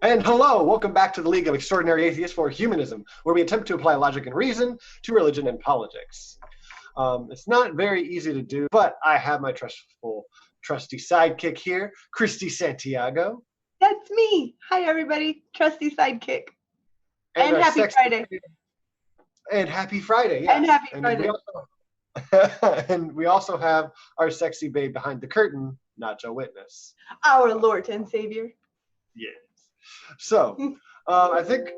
And hello, welcome back to the League of Extraordinary Atheists for Humanism, where we attempt to apply logic and reason to religion and politics. It's not very easy to do, but I have my trusty sidekick here, Christy Santiago. That's me. Hi, everybody. Trusty sidekick. And happy Friday. And happy Friday, yes. And happy Friday. And we also have our sexy babe behind the curtain, Nacho Witness. Our Lord and Savior. Yes. So, I think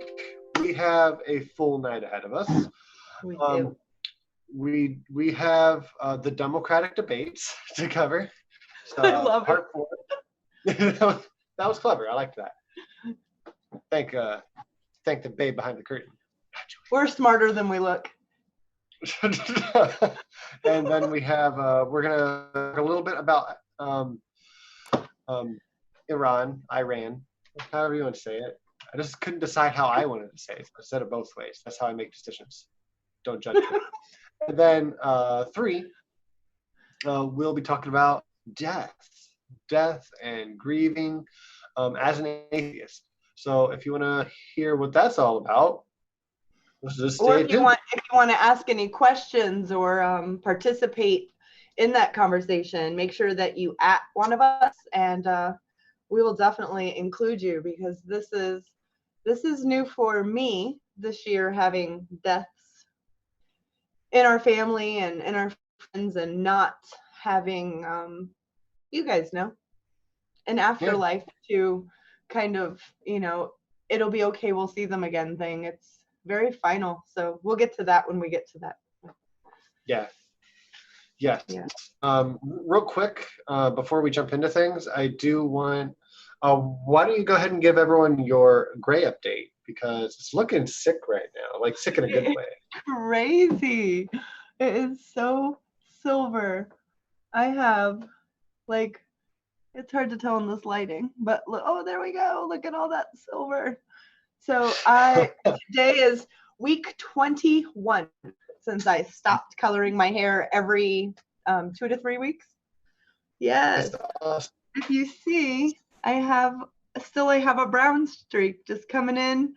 we have a full night ahead of us. We do. We have the Dumb-ocratic Debates to cover. So, I love part 4. That was clever. I liked that. Thank the babe behind the curtain. We're smarter than we look. And then we have we're gonna talk a little bit about Iran, however you want to say it. I just couldn't decide how I wanted to say it. I said it both ways. That's how I make decisions. Don't judge me. And then 3, we'll be talking about death and grieving as an atheist. So if you want to hear what that's all about, let's just stay tuned. Or if you want to ask any questions or participate in that conversation, make sure that you at one of us, and we will definitely include you, because this is new for me this year, having deaths in our family and in our friends, and not having you guys know, an afterlife to kind of, it'll be okay, we'll see them again thing. It's very final. So we'll get to that when we get to that. Yeah. Yes. Yeah. Real quick, before we jump into things, I do want, why don't you go ahead and give everyone your gray update, because it's looking sick right now, like sick in a good way. Crazy. It is so silver. I have, it's hard to tell in this lighting, but oh, there we go. Look at all that silver. So today is week 21 since I stopped coloring my hair every 2 to 3 weeks. Yes. Awesome. If you see, I have a brown streak just coming in.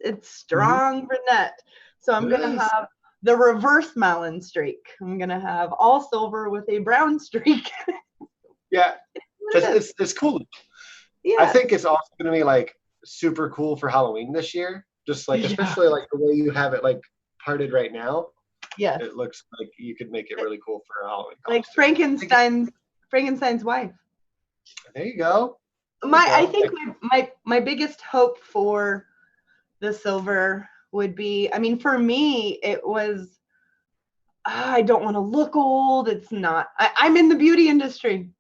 It's strong brunette. So I'm going to have the reverse Malin streak. I'm going to have all silver with a brown streak. Yeah. It's cool. Yeah. I think it's also going to be super cool for Halloween this year. Just especially the way you have it parted right now. Yes. It looks like you could make it really cool for Halloween. Like Frankenstein's wife. There you go. I think my biggest hope for the silver would be, for me, it was, I don't want to look old. It's not, I'm in the beauty industry.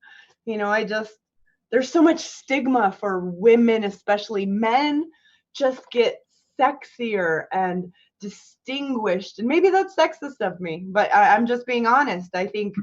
There's so much stigma for women, especially men, just get sexier and distinguished. And maybe that's sexist of me, but I'm just being honest. I think,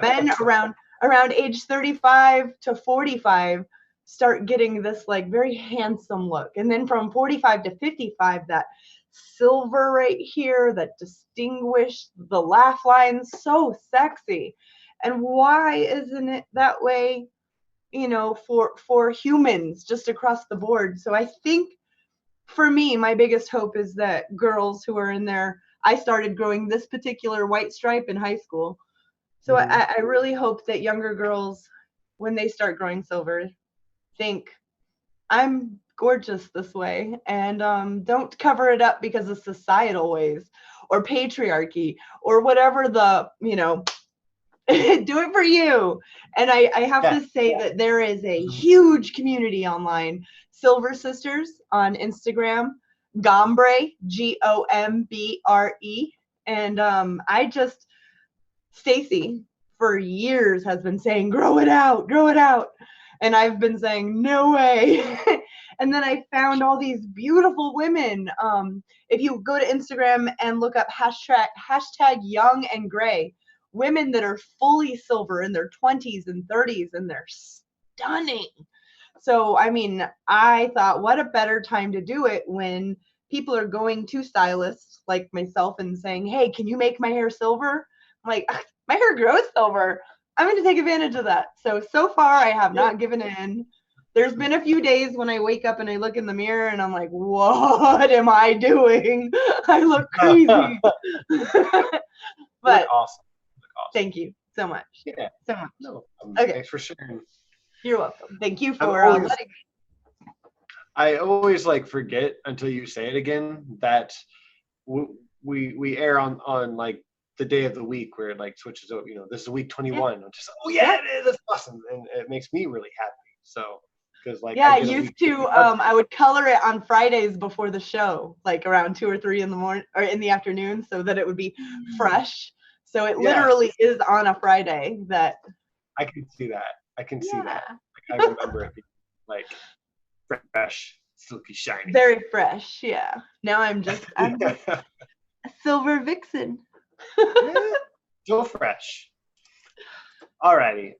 men around age 35 to 45 start getting this very handsome look. And then from 45 to 55, that silver right here, that distinguished, the laugh line, so sexy. And why isn't it that way, for humans just across the board? So I think for me, my biggest hope is that girls who are in there, I started growing this particular white stripe in high school. So I really hope that younger girls, when they start growing silver, think, I'm gorgeous this way, and don't cover it up because of societal ways or patriarchy or whatever the, do it for you. And I have to say that there is a huge community online, Silver Sisters on Instagram, Gombre, Gombre. And Stacy for years has been saying, grow it out. And I've been saying, no way. And then I found all these beautiful women. If you go to Instagram and look up hashtag young and gray, women that are fully silver in their 20s and 30s, and they're stunning. So, I mean, I thought, what a better time to do it when people are going to stylists like myself and saying, hey, can you make my hair silver? I'm like, my hair grows silver. I'm going to take advantage of that. So far, I have not given in. There's been a few days when I wake up and I look in the mirror and I'm like, what am I doing? I look crazy. But awesome. Thank you so much. Yeah. So much. No. Okay. Thanks for sharing. You're welcome. Thank you for letting me. I always like forget until you say it again that we air on like the day of the week where it like switches over. You know, this is week 21. I'm just it is. That's awesome, and it makes me really happy. So because like I used to I would color it on Fridays before the show, like around 2 or 3 in the morning or in the afternoon, so that it would be fresh. So it literally is on a Friday that I can see that. I can see that. Like, I remember it being like fresh, silky, shiny. Very fresh, yeah. Now I'm just a silver vixen. Still fresh. Alrighty.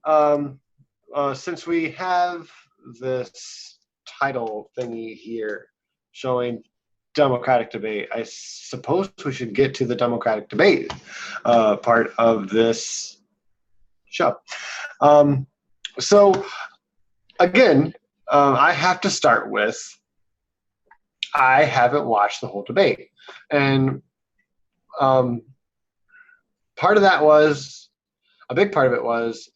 Since we have this title thingy here showing Democratic debate, I suppose we should get to the Democratic debate part of this show. So again, I have to start with I haven't watched the whole debate, and part of that was a big part of it was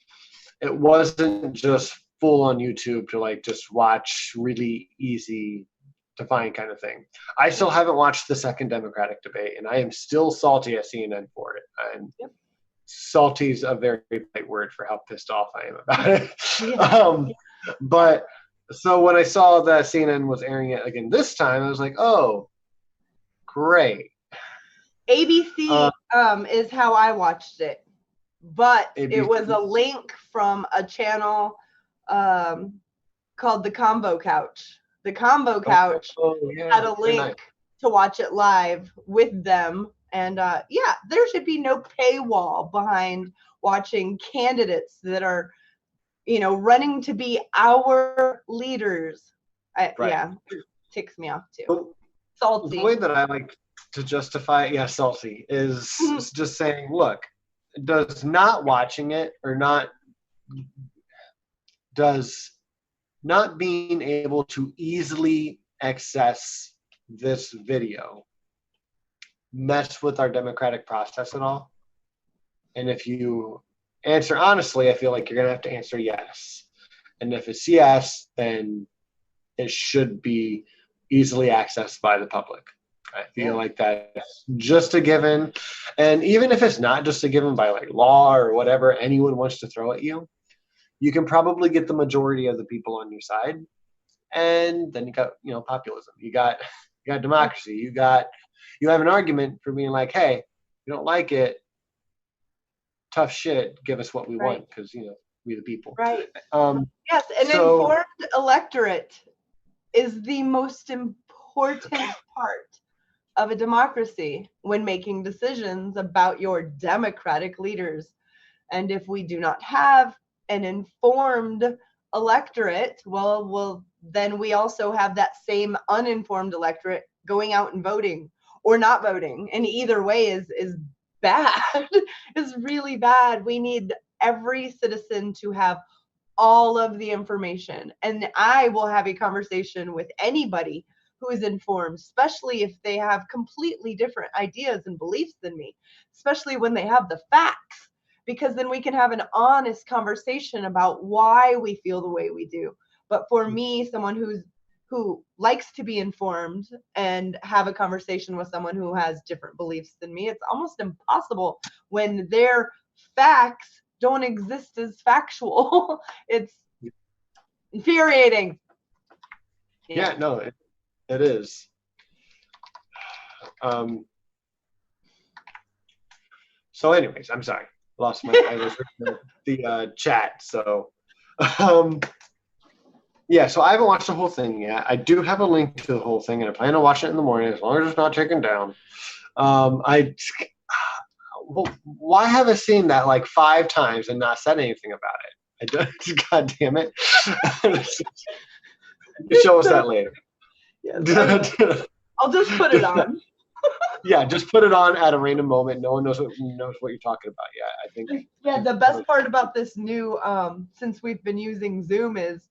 it wasn't just full on YouTube to like just watch really easy to find kind of thing. I still haven't watched the second Democratic debate, and I am still salty at CNN for it. And salty is a very light word for how pissed off I am about it. But so when I saw that CNN was airing it again this time, I was like, oh, great. ABC is how I watched it, but ABC. It was a link from a channel called The Combo Couch. The Combo Couch had a link to watch it live with them. And there should be no paywall behind watching candidates that are, running to be our leaders. Yeah, it ticks me off too. Salty. The way that I like to justify it, salty, is just saying, look, does not watching it or does not being able to easily access this video mess with our democratic process at all? And if you answer honestly, I feel like you're going to have to answer yes. And if it's yes, then it should be easily accessed by the public. I feel like that's just a given. And even if it's not just a given by like law or whatever anyone wants to throw at you, you can probably get the majority of the people on your side. And then you got, populism. You got democracy. You have an argument for being like, hey, you don't like it, tough shit, give us what we want, because we the people. Right. Yes, an informed electorate is the most important part of a democracy when making decisions about your democratic leaders. And if we do not have an informed electorate, well, then we also have that same uninformed electorate going out and voting or not voting. And either way is bad. It's really bad. We need every citizen to have all of the information. And I will have a conversation with anybody who is informed, especially if they have completely different ideas and beliefs than me, especially when they have the facts, because then we can have an honest conversation about why we feel the way we do. But for me, someone who likes to be informed and have a conversation with someone who has different beliefs than me, it's almost impossible when their facts don't exist as factual. It's infuriating. Yeah, no, it is. So anyways, I'm sorry. I was reading the chat. So so I haven't watched the whole thing yet. I do have a link to the whole thing, and I plan to watch it in the morning as long as it's not taken down. Why have I seen that like 5 times and not said anything about it? I don't, God damn it. Show us that later. Yes, I'll just put it on. Yeah, just put it on at a random moment. No one knows what you're talking about. Yeah, I think. Yeah, the best part about this new, since we've been using Zoom, is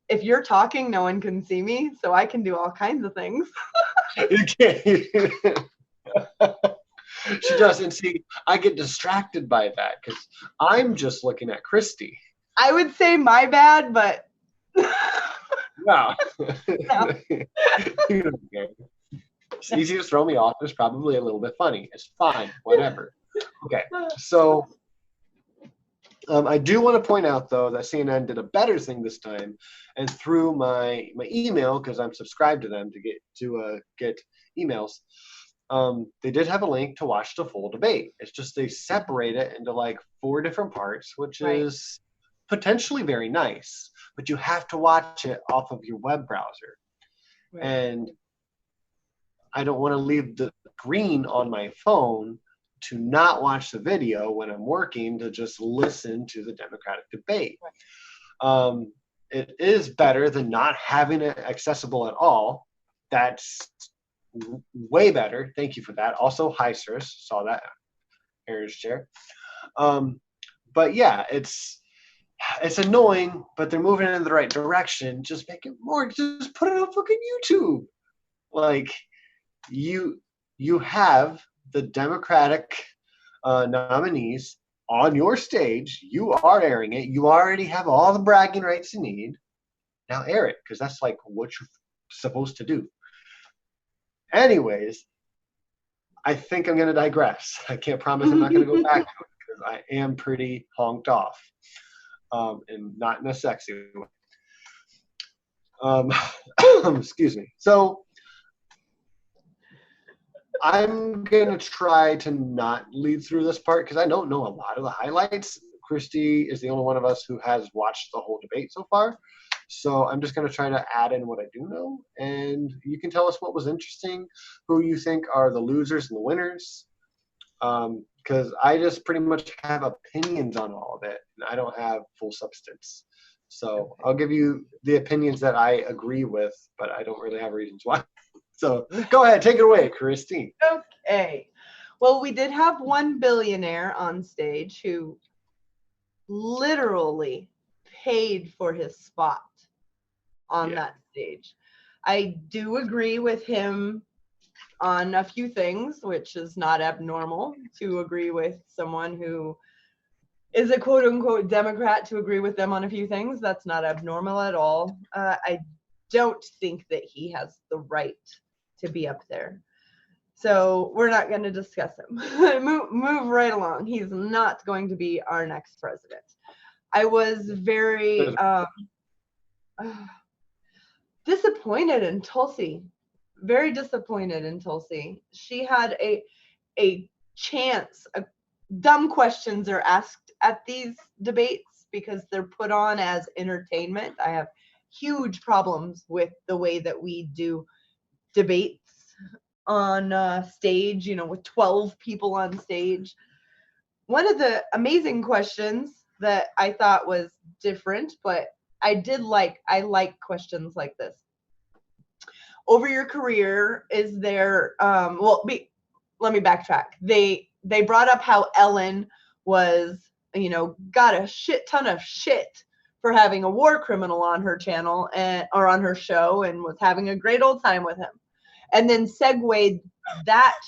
if you're talking, no one can see me, so I can do all kinds of things. You can't. She does, and see, I get distracted by that because I'm just looking at Christy. I would say my bad, but No. no. It's easy to throw me off. It's probably a little bit funny. It's fine, whatever. Okay, so I do want to point out, though, that CNN did a better thing this time, and through my email, because I'm subscribed to them to get emails, they did have a link to watch the full debate. It's just they separate it into like 4 different parts, which is potentially very nice, but you have to watch it off of your web browser. Right. And I don't want to leave the screen on my phone to not watch the video when I'm working, to just listen to the Democratic debate. Right. It is better than not having it accessible at all. That's way better. Thank you for that. Also, hi, sirs. Saw that. Aaron's chair. But yeah, it's annoying, but they're moving in the right direction. Just make it more. Just put it on fucking YouTube. Like, you have the Democratic nominees on your stage. You are airing it. You already have all the bragging rights you need. Now air it, because that's like what you're supposed to do. Anyways, I think I'm going to digress. I can't promise I'm not going to go back to it, because I am pretty honked off, and not in a sexy way. Excuse me. So I'm going to try to not lead through this part, because I don't know a lot of the highlights. Christy is the only one of us who has watched the whole debate so far. So I'm just going to try to add in what I do know, and you can tell us what was interesting, who you think are the losers and the winners, because I just pretty much have opinions on all of it, and I don't have full substance. So I'll give you the opinions that I agree with, but I don't really have reasons why. So go ahead, take it away, Christy. Okay. Well, we did have one billionaire on stage who literally paid for his spot on that stage. I do agree with him on a few things, which is not abnormal to agree with someone who is a quote unquote Democrat, to agree with them on a few things. That's not abnormal at all. I don't think that he has the right to be up there. So we're not going to discuss him. move right along. He's not going to be our next president. I was very disappointed in Tulsi. Very disappointed in Tulsi. She had a chance. Dumb questions are asked at these debates because they're put on as entertainment. I have huge problems with the way that we do debates on stage, with 12 people on stage. One of the amazing questions that I thought was different, but I like questions like this. Over your career, is there, let me backtrack. They brought up how Ellen was, got a shit ton of shit for having a war criminal on her channel or on her show, and was having a great old time with him. And then segued that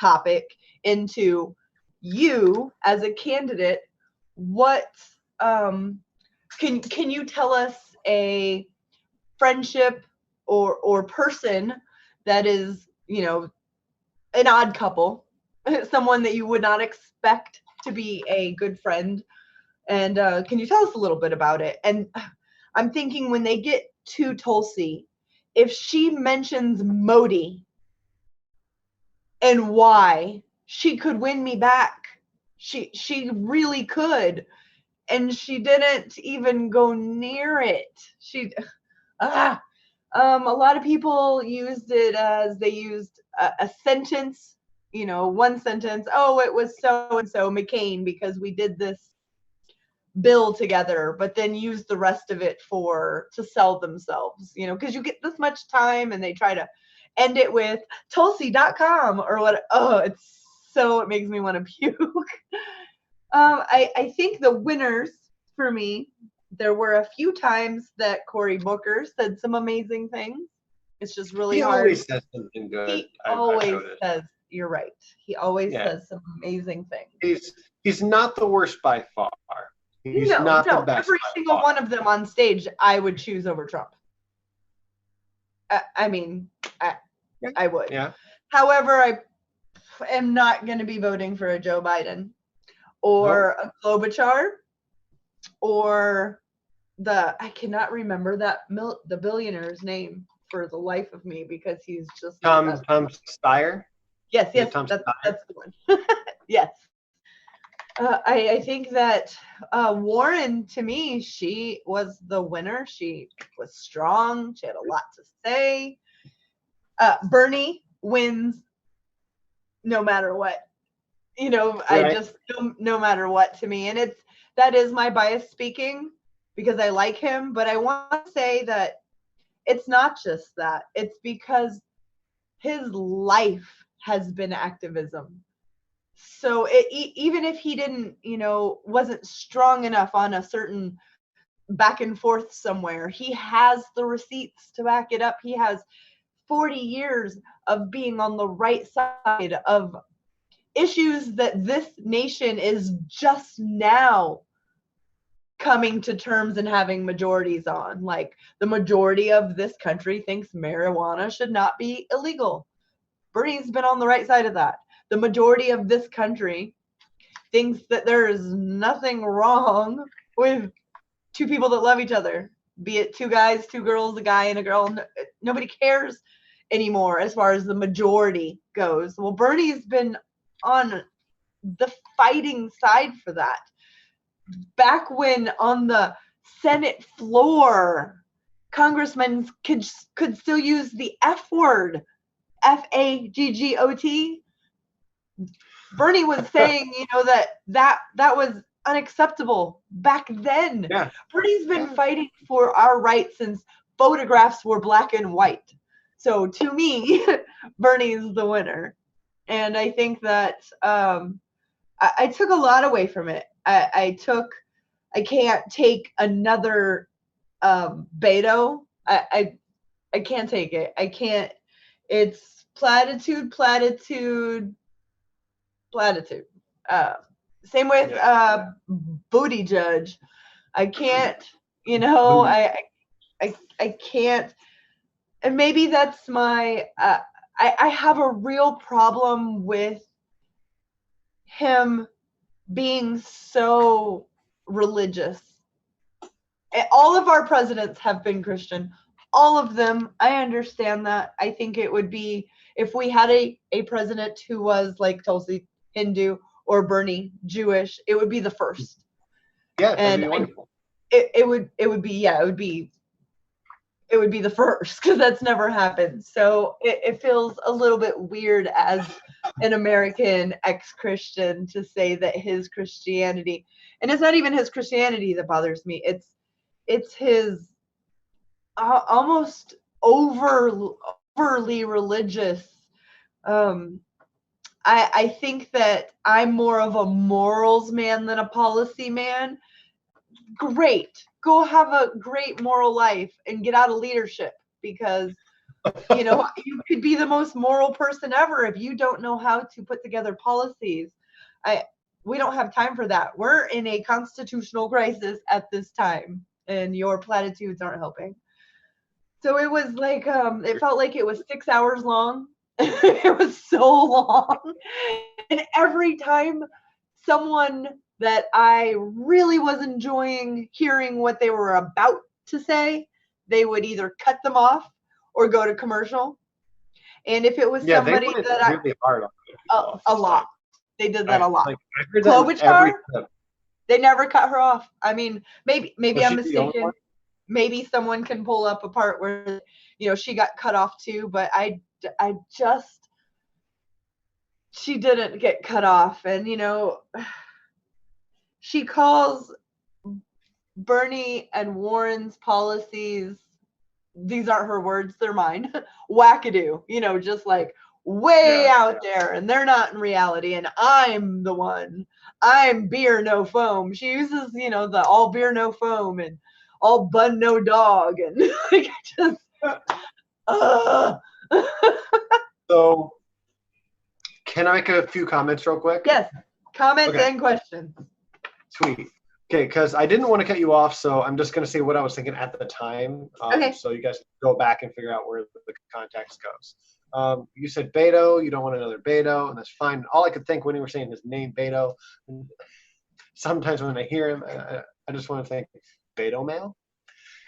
topic into you as a candidate. What can you tell us a friendship or person that is, an odd couple, someone that you would not expect to be a good friend, and can you tell us a little bit about it? And I'm thinking, when they get to Tulsi, if she mentions Modi and why, she could win me back. She really could. And she didn't even go near it. A lot of people used it as they used a sentence, one sentence. Oh, it was so-and-so McCain because we did this bill together, but then use the rest of it to sell themselves, because you get this much time, and they try to end it with Tulsi.com or what. Oh, it makes me want to puke. I think the winners for me, there were a few times that Cory Booker said some amazing things. It's just really hard. He always says something good. He always says, you're right. He always says some amazing things. He's not the worst by far. He's not the best. Every single one of them on stage, I would choose over Trump. I would. Yeah. However, I am not going to be voting for a Joe Biden or a Klobuchar or I cannot remember the billionaire's name for the life of me, because he's just Tom Steyer. Yes, that's the one. Yes. I think that Warren, to me, she was the winner. She was strong. She had a lot to say. Bernie wins no matter what. Right. I just, no matter what to me. And that is my bias speaking, because I like him. But I want to say that it's not just that. It's because his life has been activism. So even if he didn't, wasn't strong enough on a certain back and forth somewhere, he has the receipts to back it up. He has 40 years of being on the right side of issues that this nation is just now coming to terms and having majorities on. Like, the majority of this country thinks marijuana should not be illegal. Bernie's been on the right side of that. The majority of this country thinks that there is nothing wrong with two people that love each other, be it two guys, two girls, a guy and a girl. Nobody cares anymore as far as the majority goes. Well, Bernie's been on the fighting side for that. Back when on the Senate floor, congressmen could still use the F word, FAGGOT. Bernie was saying, that was unacceptable back then. Yeah. Bernie's been fighting for our rights since photographs were black and white. So to me, Bernie's the winner. And I think that I took a lot away from it. I can't take another Beto. I can't take it. I can't. It's platitude. Same with Booty Judge. I can't, I can't. And maybe that's my, I have a real problem with him being so religious. All of our presidents have been Christian. All of them. I understand that. I think it would be, if we had a president who was like Tulsi, Hindu, or Bernie, Jewish, it would be the first. Yeah, that'd be wonderful. It would be the first, because that's never happened. So it feels a little bit weird as an American ex-Christian to say that his Christianity, and it's not even his Christianity that bothers me. It's his almost overly religious. I think that I'm more of a morals man than a policy man. Great. Go have a great moral life and get out of leadership, because, you could be the most moral person ever if you don't know how to put together policies. We don't have time for that. We're in a constitutional crisis at this time, and your platitudes aren't helping. So it was like, it felt like it was 6 hours long. It was so long. And every time someone that I really was enjoying hearing what they were about to say, they would either cut them off or go to commercial. And if it was somebody that really hard on a lot, they did that a lot. Like, I heard Klobuchar, they never cut her off. I mean, maybe I'm mistaken. Maybe someone can pull up a part where, she got cut off too, but she didn't get cut off. And, she calls Bernie and Warren's policies, these aren't her words, they're mine, wackadoo, you know, just like way out there, and they're not in reality, and I'm the one. I'm beer, no foam. She uses, you know, the all beer, no foam, and all bun, no dog, and like just, So, can I make a few comments real quick? Yes, comments and questions. Sweet. Okay, because I didn't want to cut you off, so I'm just going to say what I was thinking at the time. So you guys go back and figure out where the context goes. You said Beto, you don't want another Beto, and that's fine. All I could think when you were saying his name, Beto, sometimes when I hear him, I just want to think, Beto male?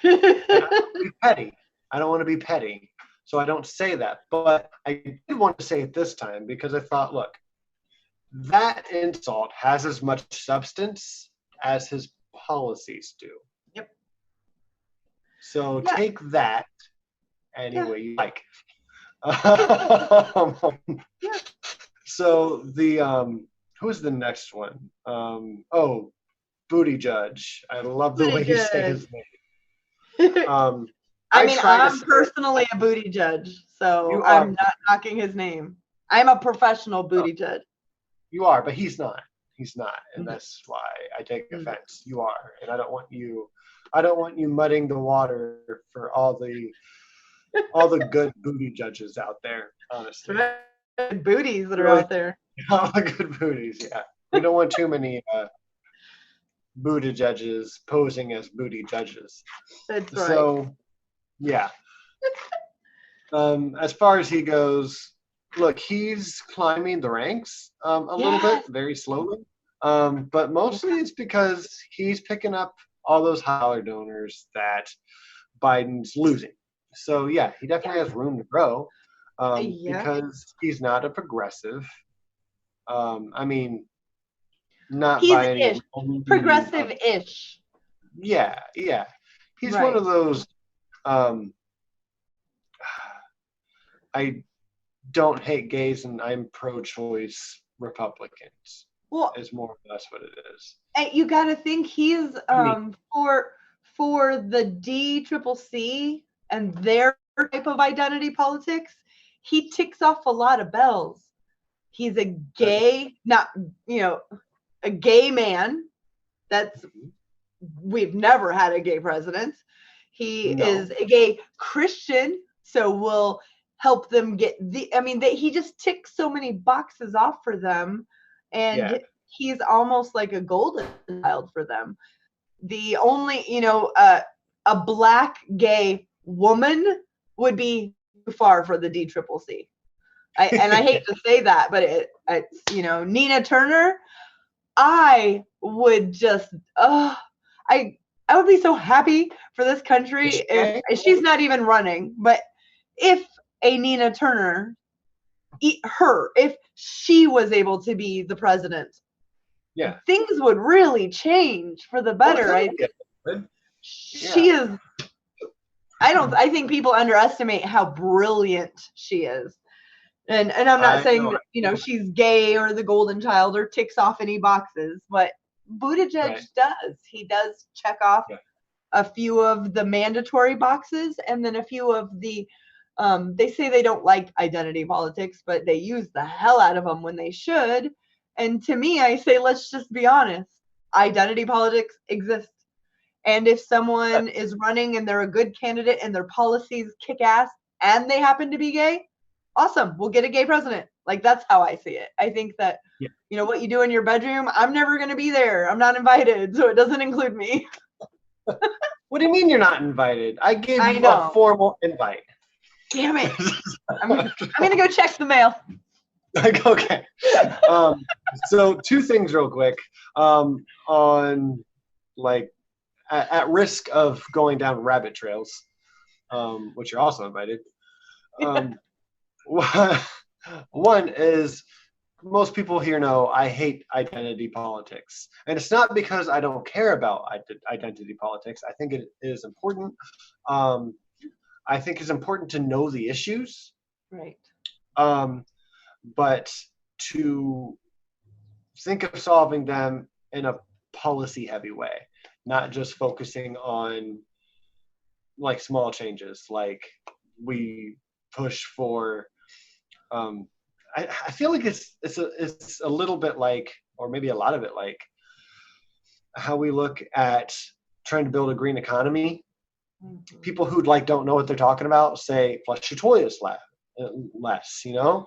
I don't want to be petty. I don't want to be petty, so I don't say that. But I did want to say it this time because I thought, look, that insult has as much substance as his policies do. Yep. So take that any way you like. So the who's the next one? Booty Judge. I love the way you say his name. I mean, I'm personally a booty judge, so I'm not knocking his name. I'm a professional booty judge. You are, but he's not. He's not, and that's why I take offense. You are, and I don't want you muddying the water for all the good booty judges out there. Honestly, good booties that are out there. All the good booties, yeah. We don't want too many booty judges posing as booty judges. That's right. So, yeah. As far as he goes, look, he's climbing the ranks a little bit, very slowly. But mostly it's because he's picking up all those dollar donors that Biden's losing. So, yeah, he definitely has room to grow because he's not a progressive. I mean, not he's by any progressive-ish. Yeah. He's one of those I don't hate gays and I'm pro-choice Republicans. Well, is more or less what it is. And you got to think he's for the DCCC and their type of identity politics, he ticks off a lot of bells. He's a gay, a gay man. We've never had a gay president. He is a gay Christian, so we'll help them get he just ticks so many boxes off for them, and he's almost like a golden child for them. The only, a black gay woman would be too far for the DCCC. I hate to say that, but it's Nina Turner, I would just, I would be so happy for this country if she's not even running, but if a Nina Turner, if she was able to be the president, things would really change for the better. She is. I think people underestimate how brilliant she is. And I'm not saying that, she's gay or the golden child or ticks off any boxes, but Buttigieg does. He does check off a few of the mandatory boxes, and then a few of the they say they don't like identity politics, but they use the hell out of them when they should. And to me, I say, let's just be honest. Identity politics exists. And if someone is running and they're a good candidate and their policies kick ass and they happen to be gay, awesome. We'll get a gay president. Like, that's how I see it. I think that, what you do in your bedroom, I'm never going to be there. I'm not invited, so it doesn't include me. What do you mean you're not invited? I gave you a formal invite. Damn it. I'm going to go check the mail. Okay. So two things real quick. On at risk of going down rabbit trails, which you're also invited. One is, most people here know I hate identity politics. And it's not because I don't care about identity politics. I think it is important. I think it's important to know the issues. Right. But to think of solving them in a policy-heavy way. not just focusing on like small changes, like we push for. I feel like it's a little bit like, or maybe a lot of it like, how we look at trying to build a green economy. Mhm. People who like don't know what they're talking about say flush your toilets less, you know,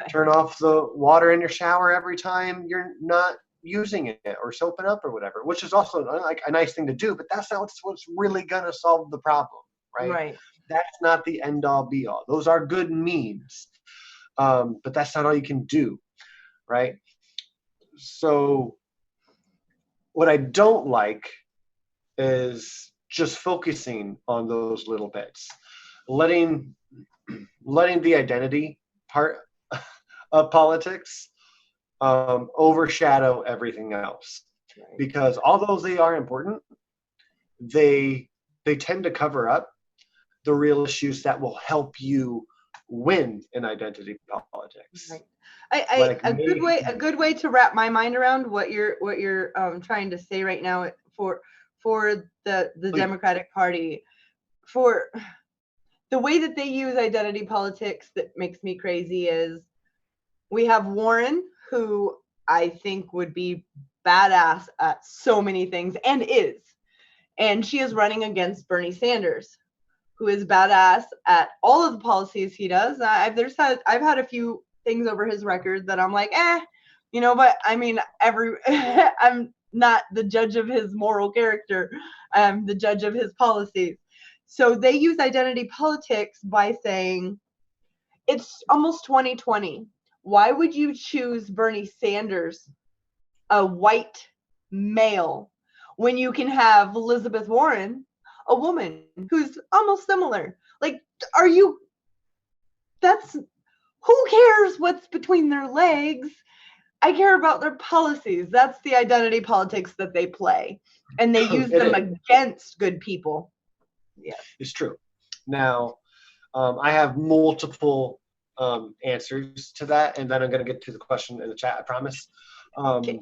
turn off the water in your shower every time you're not using it, or soaping up or whatever, which is also like a nice thing to do, but that's not what's really gonna solve the problem, right? Right. That's not the end all be all. Those are good means, but that's not all you can do, right? So what I don't like is just focusing on those little bits, letting the identity part of politics overshadow everything else. Right. Because although they are important, they tend to cover up the real issues that will help you win in identity politics. Right. Like A good way to wrap my mind around what you're trying to say right now for the Please. Democratic Party, for the way that they use identity politics that makes me crazy is we have Warren, who I think would be badass at so many things and is. And she is running against Bernie Sanders, who is badass at all of the policies he does. I've had a few things over his record that I'm like, you know, but I mean, I'm not the judge of his moral character. I'm the judge of his policies. So they use identity politics by saying, it's almost 2020. Why would you choose Bernie Sanders, a white male, when you can have Elizabeth Warren, a woman who's almost similar? Like, who cares what's between their legs? I care about their policies. That's the identity politics that they play. And they use them against good people. Yeah. It's true. Now, I have multiple answers to that, and then I'm going to get to the question in the chat, I promise. Okay.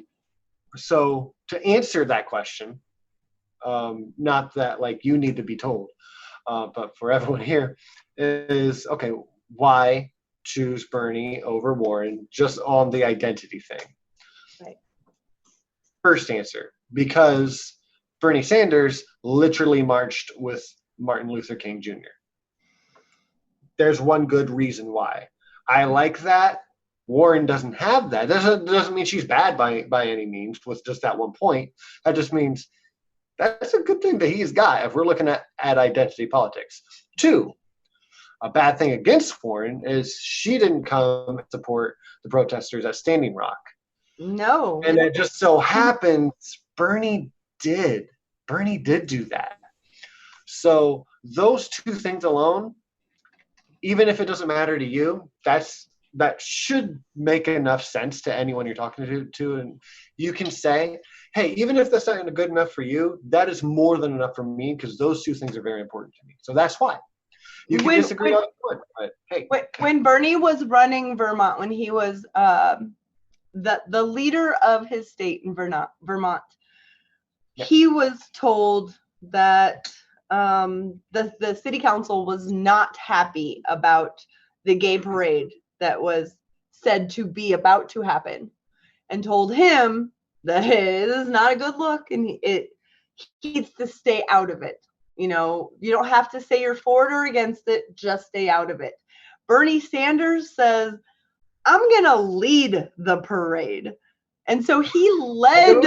So to answer that question, not that like you need to be told, but for everyone here, is okay, why choose Bernie over Warren just on the identity thing? Right. First answer, because Bernie Sanders literally marched with Martin Luther King Jr. There's one good reason why. I like that. Warren doesn't have that. Doesn't mean she's bad by any means with just that one point. That just means that's a good thing that he's got if we're looking at identity politics. Two, a bad thing against Warren is she didn't come and support the protesters at Standing Rock. No. And it just so happens Bernie did. Bernie did do that. So those two things alone, even if it doesn't matter to you, that should make enough sense to anyone you're talking to, and you can say, hey, even if that's not good enough for you, that is more than enough for me, because those two things are very important to me. So that's why. You can disagree on it, but hey. When Bernie was running Vermont, when he was the leader of his state in Vermont, Yes. He was told that the city council was not happy about the gay parade that was said to be about to happen, and told him that it is not a good look and he needs to stay out of it. You know, you don't have to say you're for it or against it, just stay out of it. Bernie Sanders says, I'm going to lead the parade. And so he led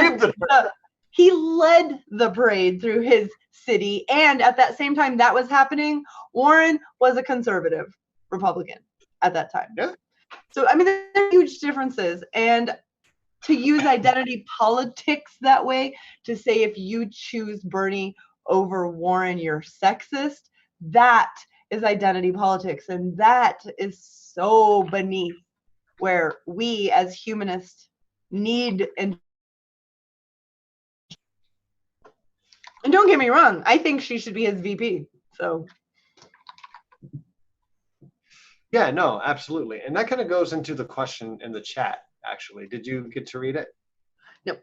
the parade through his city. And at that same time that was happening, Warren was a conservative Republican at that time. Yeah. So, I mean, there are huge differences. And to use identity politics that way, to say if you choose Bernie over Warren, you're sexist, that is identity politics. And that is so beneath where we as humanists need. And don't get me wrong, I think she should be his VP. So yeah, no, absolutely. And that kind of goes into the question in the chat, actually. Did you get to read it? Nope.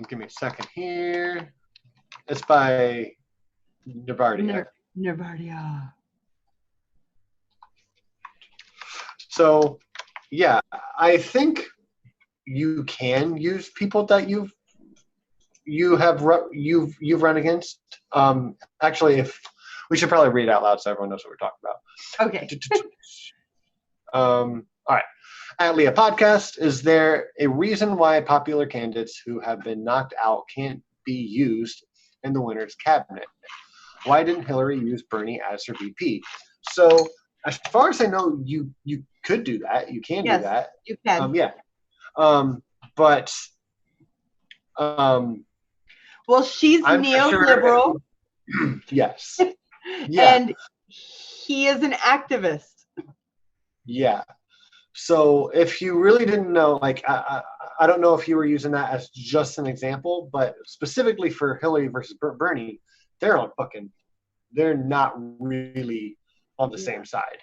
Give me a second here. It's by Navardia. Navardia. So, yeah, I think you can use people that you've run against. Actually, if we should probably read it out loud so everyone knows what we're talking about. Okay. All right. At LEAH Podcast, is there a reason why popular candidates who have been knocked out can't be used in the winner's cabinet? Why didn't Hillary use Bernie as her VP? So, as far as I know, you could do that. You can do that. You can. Yeah. But well, she's neoliberal. Sure. Yes. Yeah. And he is an activist. Yeah. So if you really didn't know, like, I don't know if you were using that as just an example, but specifically for Hillary versus Bernie, they're not really on the same side.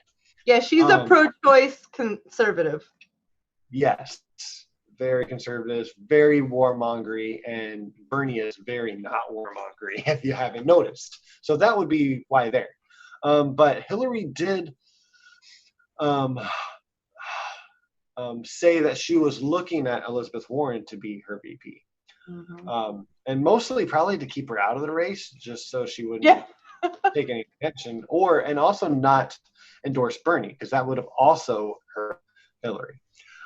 Yeah, she's a pro-choice conservative. Yes. Very conservative, very warmongery, and Bernie is very not warmongery, if you haven't noticed. So that would be why there. But Hillary did say that she was looking at Elizabeth Warren to be her VP. Mm-hmm. And mostly probably to keep her out of the race, just so she wouldn't take any attention, and also not endorse Bernie, because that would have also hurt Hillary.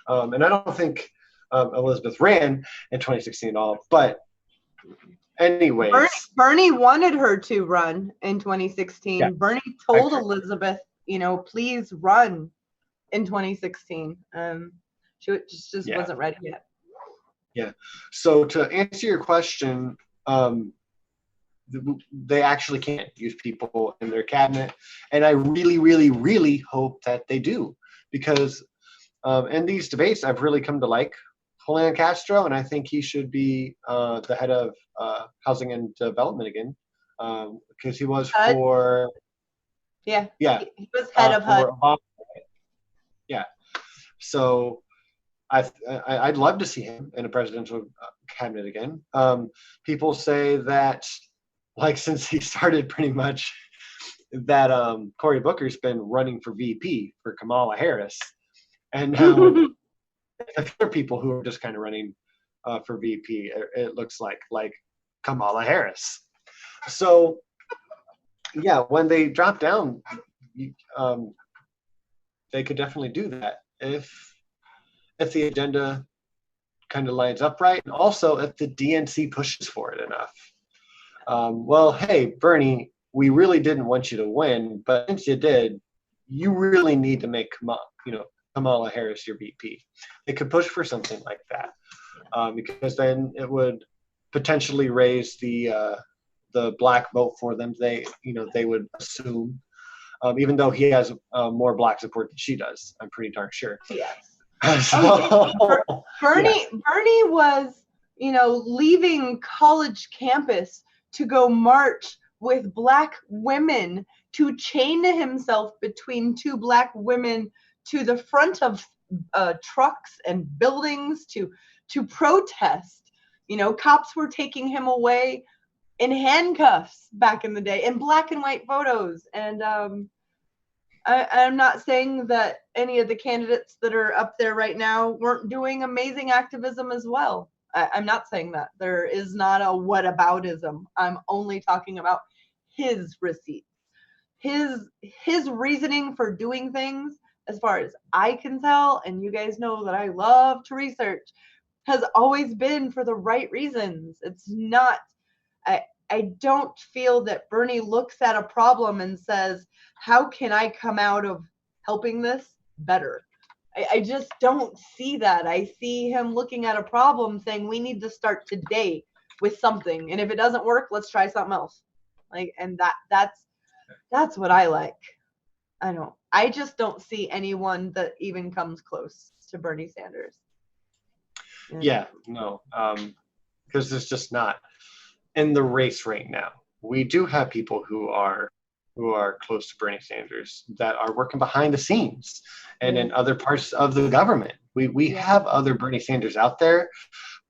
And I don't think Elizabeth ran in 2016 at all, but anyways. Bernie wanted her to run in 2016. Yeah. Bernie told Elizabeth, please run in 2016. She just wasn't ready yet. Yeah. So to answer your question, they actually can't use people in their cabinet, and I really, really, really hope that they do, because in these debates, I've really come to like Julian Castro, and I think he should be the head of housing and development again, because he was HUD. He was head of HUD. Obama. Yeah. So I'd love to see him in a presidential cabinet again. People say that, like, since he started, pretty much that Cory Booker's been running for VP for Kamala Harris, and now other people who are just kind of running for VP, it looks like Kamala Harris. So yeah, when they drop down, they could definitely do that if the agenda kind of lines up right, and also if the DNC pushes for it enough. Well, hey, Bernie, we really didn't want you to win, but since you did, you really need to make Kamala Harris your VP. They could push for something like that, because then it would potentially raise the black vote for them. They would assume, even though he has more black support than she does, I'm pretty darn sure. Yes. So, Bernie was, leaving college campus to go march with black women, to chain himself between two black women to the front of trucks and buildings to protest. Cops were taking him away in handcuffs back in the day, in black and white photos. And I'm not saying that any of the candidates that are up there right now weren't doing amazing activism as well. I'm not saying that. There is not a whataboutism. I'm only talking about his receipts. His reasoning for doing things, as far as I can tell, and you guys know that I love to research, has always been for the right reasons. It's not, I don't feel that Bernie looks at a problem and says, how can I come out of helping this better? I just don't see that. I see him looking at a problem saying, we need to start today with something. And if it doesn't work, let's try something else. And that's what I like. I just don't see anyone that even comes close to Bernie Sanders. Yeah, no, because it's just not in the race right now. We do have people who are close to Bernie Sanders that are working behind the scenes and in other parts of the government. We have other Bernie Sanders out there,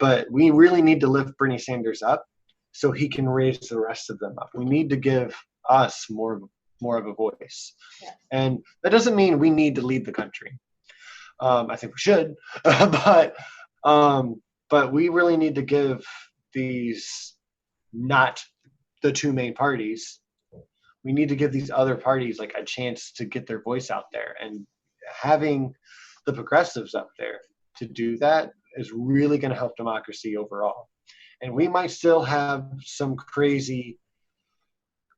but we really need to lift Bernie Sanders up so he can raise the rest of them up. We need to give us more of a voice. Yes. And that doesn't mean we need to lead the country. I think we should, but we really need to give these, not the two main parties, we need to give these other parties like a chance to get their voice out there. And having the progressives up there to do that is really going to help democracy overall. And we might still have some crazy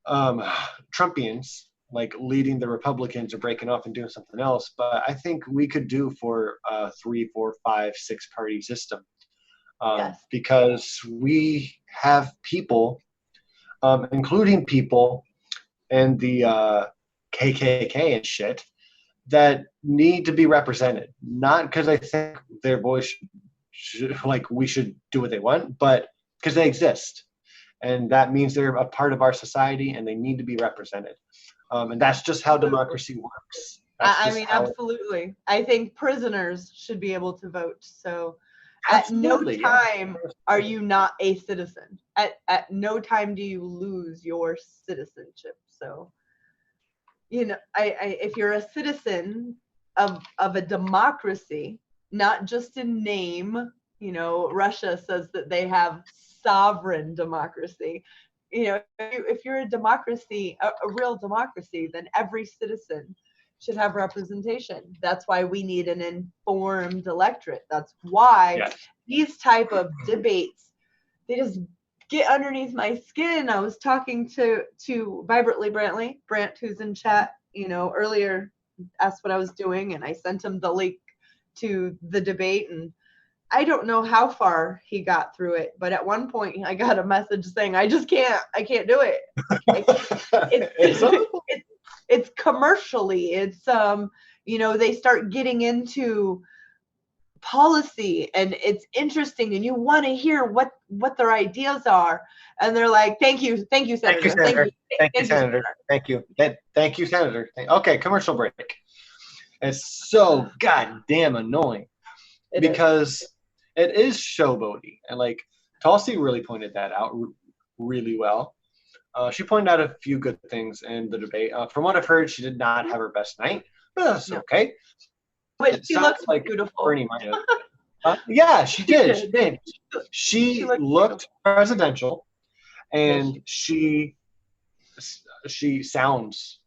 Trumpians like leading the Republicans or breaking off and doing something else, but I think we could do for a 3, 4, 5, 6 party system. Yes. Because we have people, including people and the KKK and shit, that need to be represented. Not because I think their voice like we should do what they want, but because they exist. And that means they're a part of our society and they need to be represented. And that's just how democracy works. I mean, absolutely. I think prisoners should be able to vote. So at no time are you not a citizen. At no time do you lose your citizenship. So, you know, if you're a citizen of a democracy, not just in name, you know, Russia says that they have sovereign democracy. You know, if you're a democracy, a real democracy, then every citizen should have representation. That's why we need an informed electorate. That's why these type of debates, they just get underneath my skin. I was talking to Vibrantly Brant, who's in chat, you know, earlier, asked what I was doing, and I sent him the link to the debate, and I don't know how far he got through it, but at one point I got a message saying, I can't do it. It's commercially, it's, you know, they start getting into policy and it's interesting and you want to hear what their ideas are. And they're like, thank you, Senator. Thank you, Senator. Thank you, Senator. Okay, commercial break. It's so goddamn annoying because it is showboaty. And like Tulsi really pointed that out really well. She pointed out a few good things in the debate. From what I've heard, she did not have her best night, but that's okay. But she looks like beautiful. Bernie might have. Yeah, she did. She looked presidential, and she sounds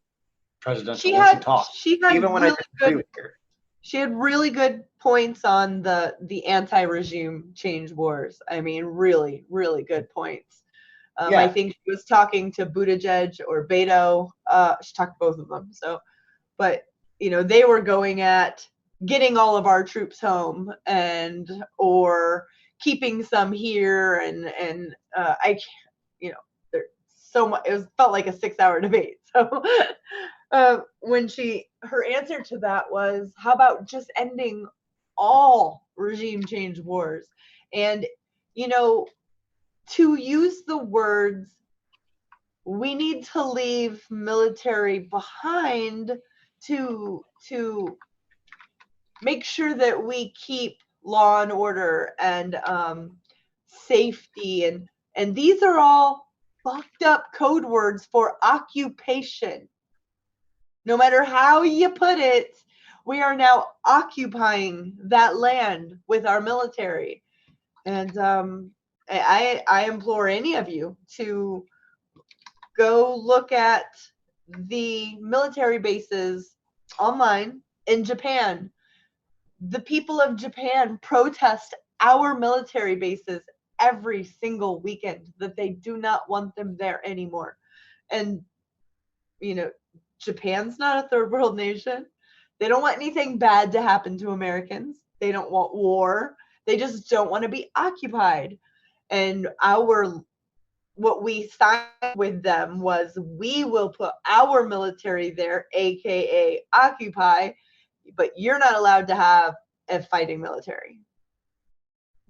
presidential when she talks. She had even when really I disagree with her. She had really good points on the anti-regime change wars. I mean, really, really good points. I think she was talking to Buttigieg or Beto. She talked to both of them. So, but you know, they were going at getting all of our troops home or keeping some here, and I, you know, there's so much. It felt like a 6-hour debate. So, when her answer to that was, how about just ending all regime change wars? And you know, to use the words, we need to leave military behind to make sure that we keep law and order and safety, and these are all fucked up code words for occupation. No matter how you put it, we are now occupying that land with our military. And I implore any of you to go look at the military bases online in Japan. The people of Japan protest our military bases every single weekend, that they do not want them there anymore. And, you know, Japan's not a third world nation. They don't want anything bad to happen to Americans. They don't want war. They just don't want to be occupied. And what we signed with them was, we will put our military there, aka occupy, but you're not allowed to have a fighting military.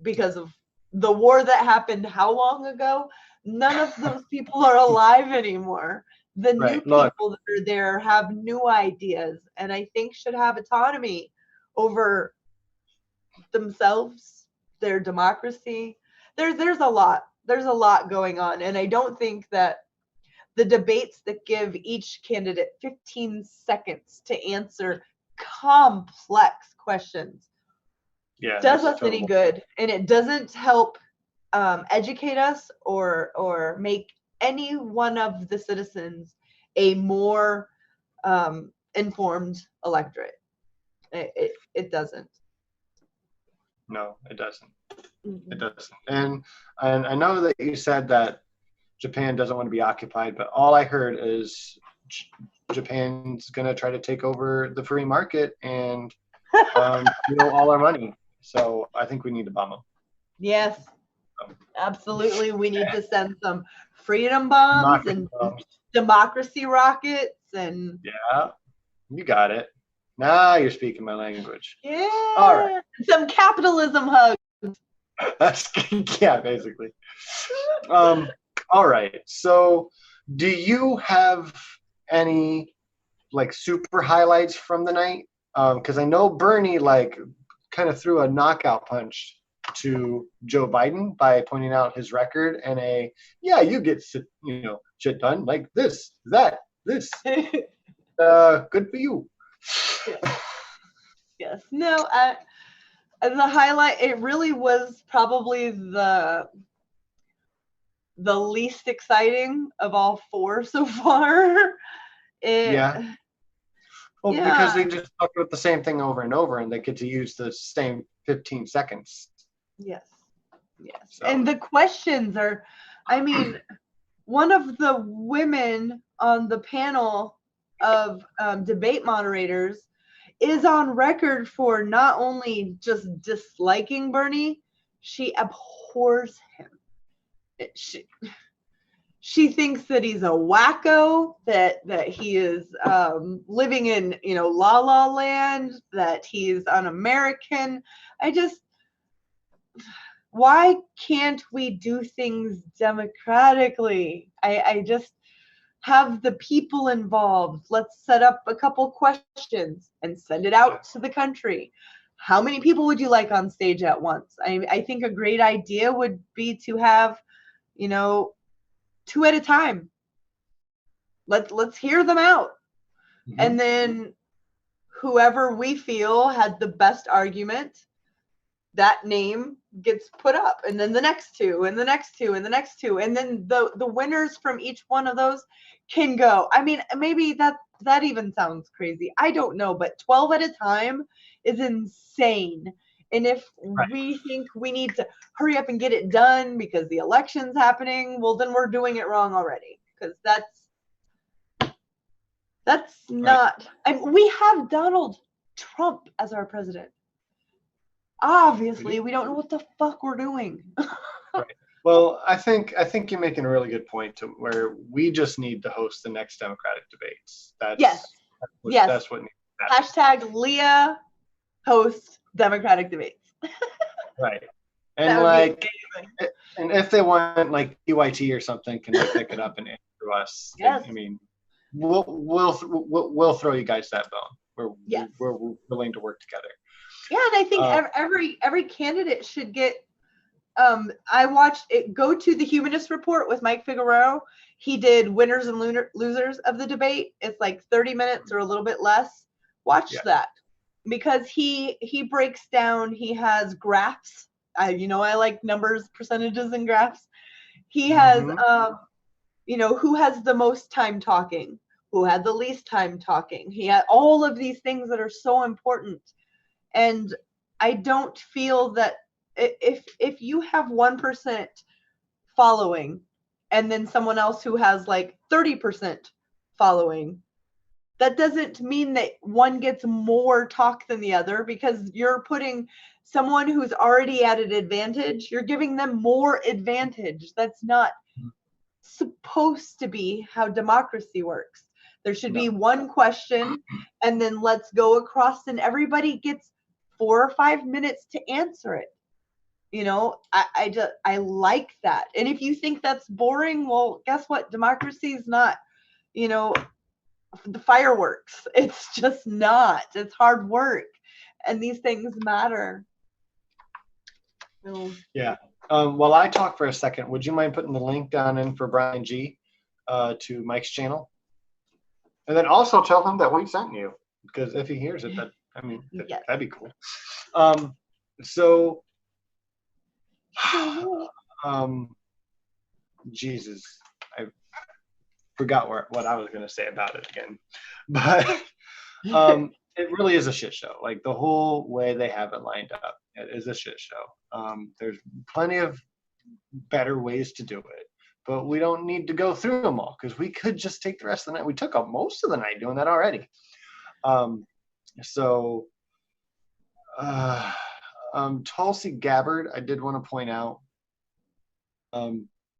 Because of the war that happened how long ago? None of those people are alive anymore. The new people that are there have new ideas, and I think should have autonomy over themselves their democracy. There's a lot going on, and I don't think that the debates that give each candidate 15 seconds to answer complex questions does us any good, and it doesn't help educate us or make any one of the citizens a more informed electorate. It doesn't. No, it doesn't. Mm-hmm. It doesn't. And I know that you said that Japan doesn't want to be occupied, but all I heard is Japan's going to try to take over the free market and steal all our money. So I think we need to bomb them. Yes, absolutely. We need to send some freedom bombs and democracy rockets and. Yeah, you got it. Now you're speaking my language. Yeah. All right. Some capitalism hugs. That's yeah, basically. All right. So, do you have any like super highlights from the night? Because I know Bernie like kind of threw a knockout punch to Joe Biden by pointing out his record and you get shit done like this, that, this. Good for you. Yes. No. The highlight. It really was probably the least exciting of all four so far. Yeah. Well, because they just talk about the same thing over and over, and they get to use the same 15 seconds. Yes. Yes. So. And the questions are, I mean, one of the women on the panel of debate moderators is on record for not only just disliking Bernie, she abhors him. She thinks that he's a wacko, that he is living in la la land, that he's un-American. Why can't we do things democratically? I just have the people involved. Let's set up a couple questions and send it out to the country. How many people would you like on stage at once? I think a great idea would be to have, 2 at a time. Let's hear them out. Mm-hmm. And then whoever we feel had the best argument, that name gets put up, and then the next 2 and the next 2 and the next 2, and then the winners from each one of those can go. I mean, maybe that even sounds crazy. I don't know, but 12 at a time is insane. And if we think we need to hurry up and get it done because the election's happening, well, then we're doing it wrong already. Because that's not. We have Donald Trump as our president. Obviously, we don't know what the fuck we're doing. Right. Well, I think you're making a really good point to where we just need to host the next Democratic debates. That's what needs to happen. #LEAH host Democratic debates. Right. And and if they want like PYT or something, can they pick it up and answer us? Yes. I mean, we'll throw you guys that bone. We're willing to work together. Yeah, and I think every candidate should get. I watched it. Go to the Humanist Report with Mike Figueroa. He did winners and losers of the debate. It's like 30 minutes or a little bit less. Watch that, because he breaks down. He has graphs. I like numbers, percentages, and graphs. He has who has the most time talking, who had the least time talking. He had all of these things that are so important. And I don't feel that if you have 1% following and then someone else who has like 30% following, that doesn't mean that one gets more talk than the other, because you're putting someone who's already at an advantage, you're giving them more advantage. That's not supposed to be how democracy works. There should be one question, and then let's go across, and everybody gets 4 or 5 minutes to answer it. I like that. And if you think that's boring, well, guess what? Democracy is not, the fireworks. It's just not. It's hard work, and these things matter. Yeah. While I talk for a second, would you mind putting the link down in for Brian G to Mike's channel? And then also tell him that we sent you, because if he hears it, Yes. that'd be cool. So, Jesus, I forgot what I was going to say about it again. But it really is a shit show. Like, the whole way they have it lined up, it is a shit show. There's plenty of better ways to do it, but we don't need to go through them all, because we could just take the rest of the night. We took up most of the night doing that already. Tulsi Gabbard, I did want to point out,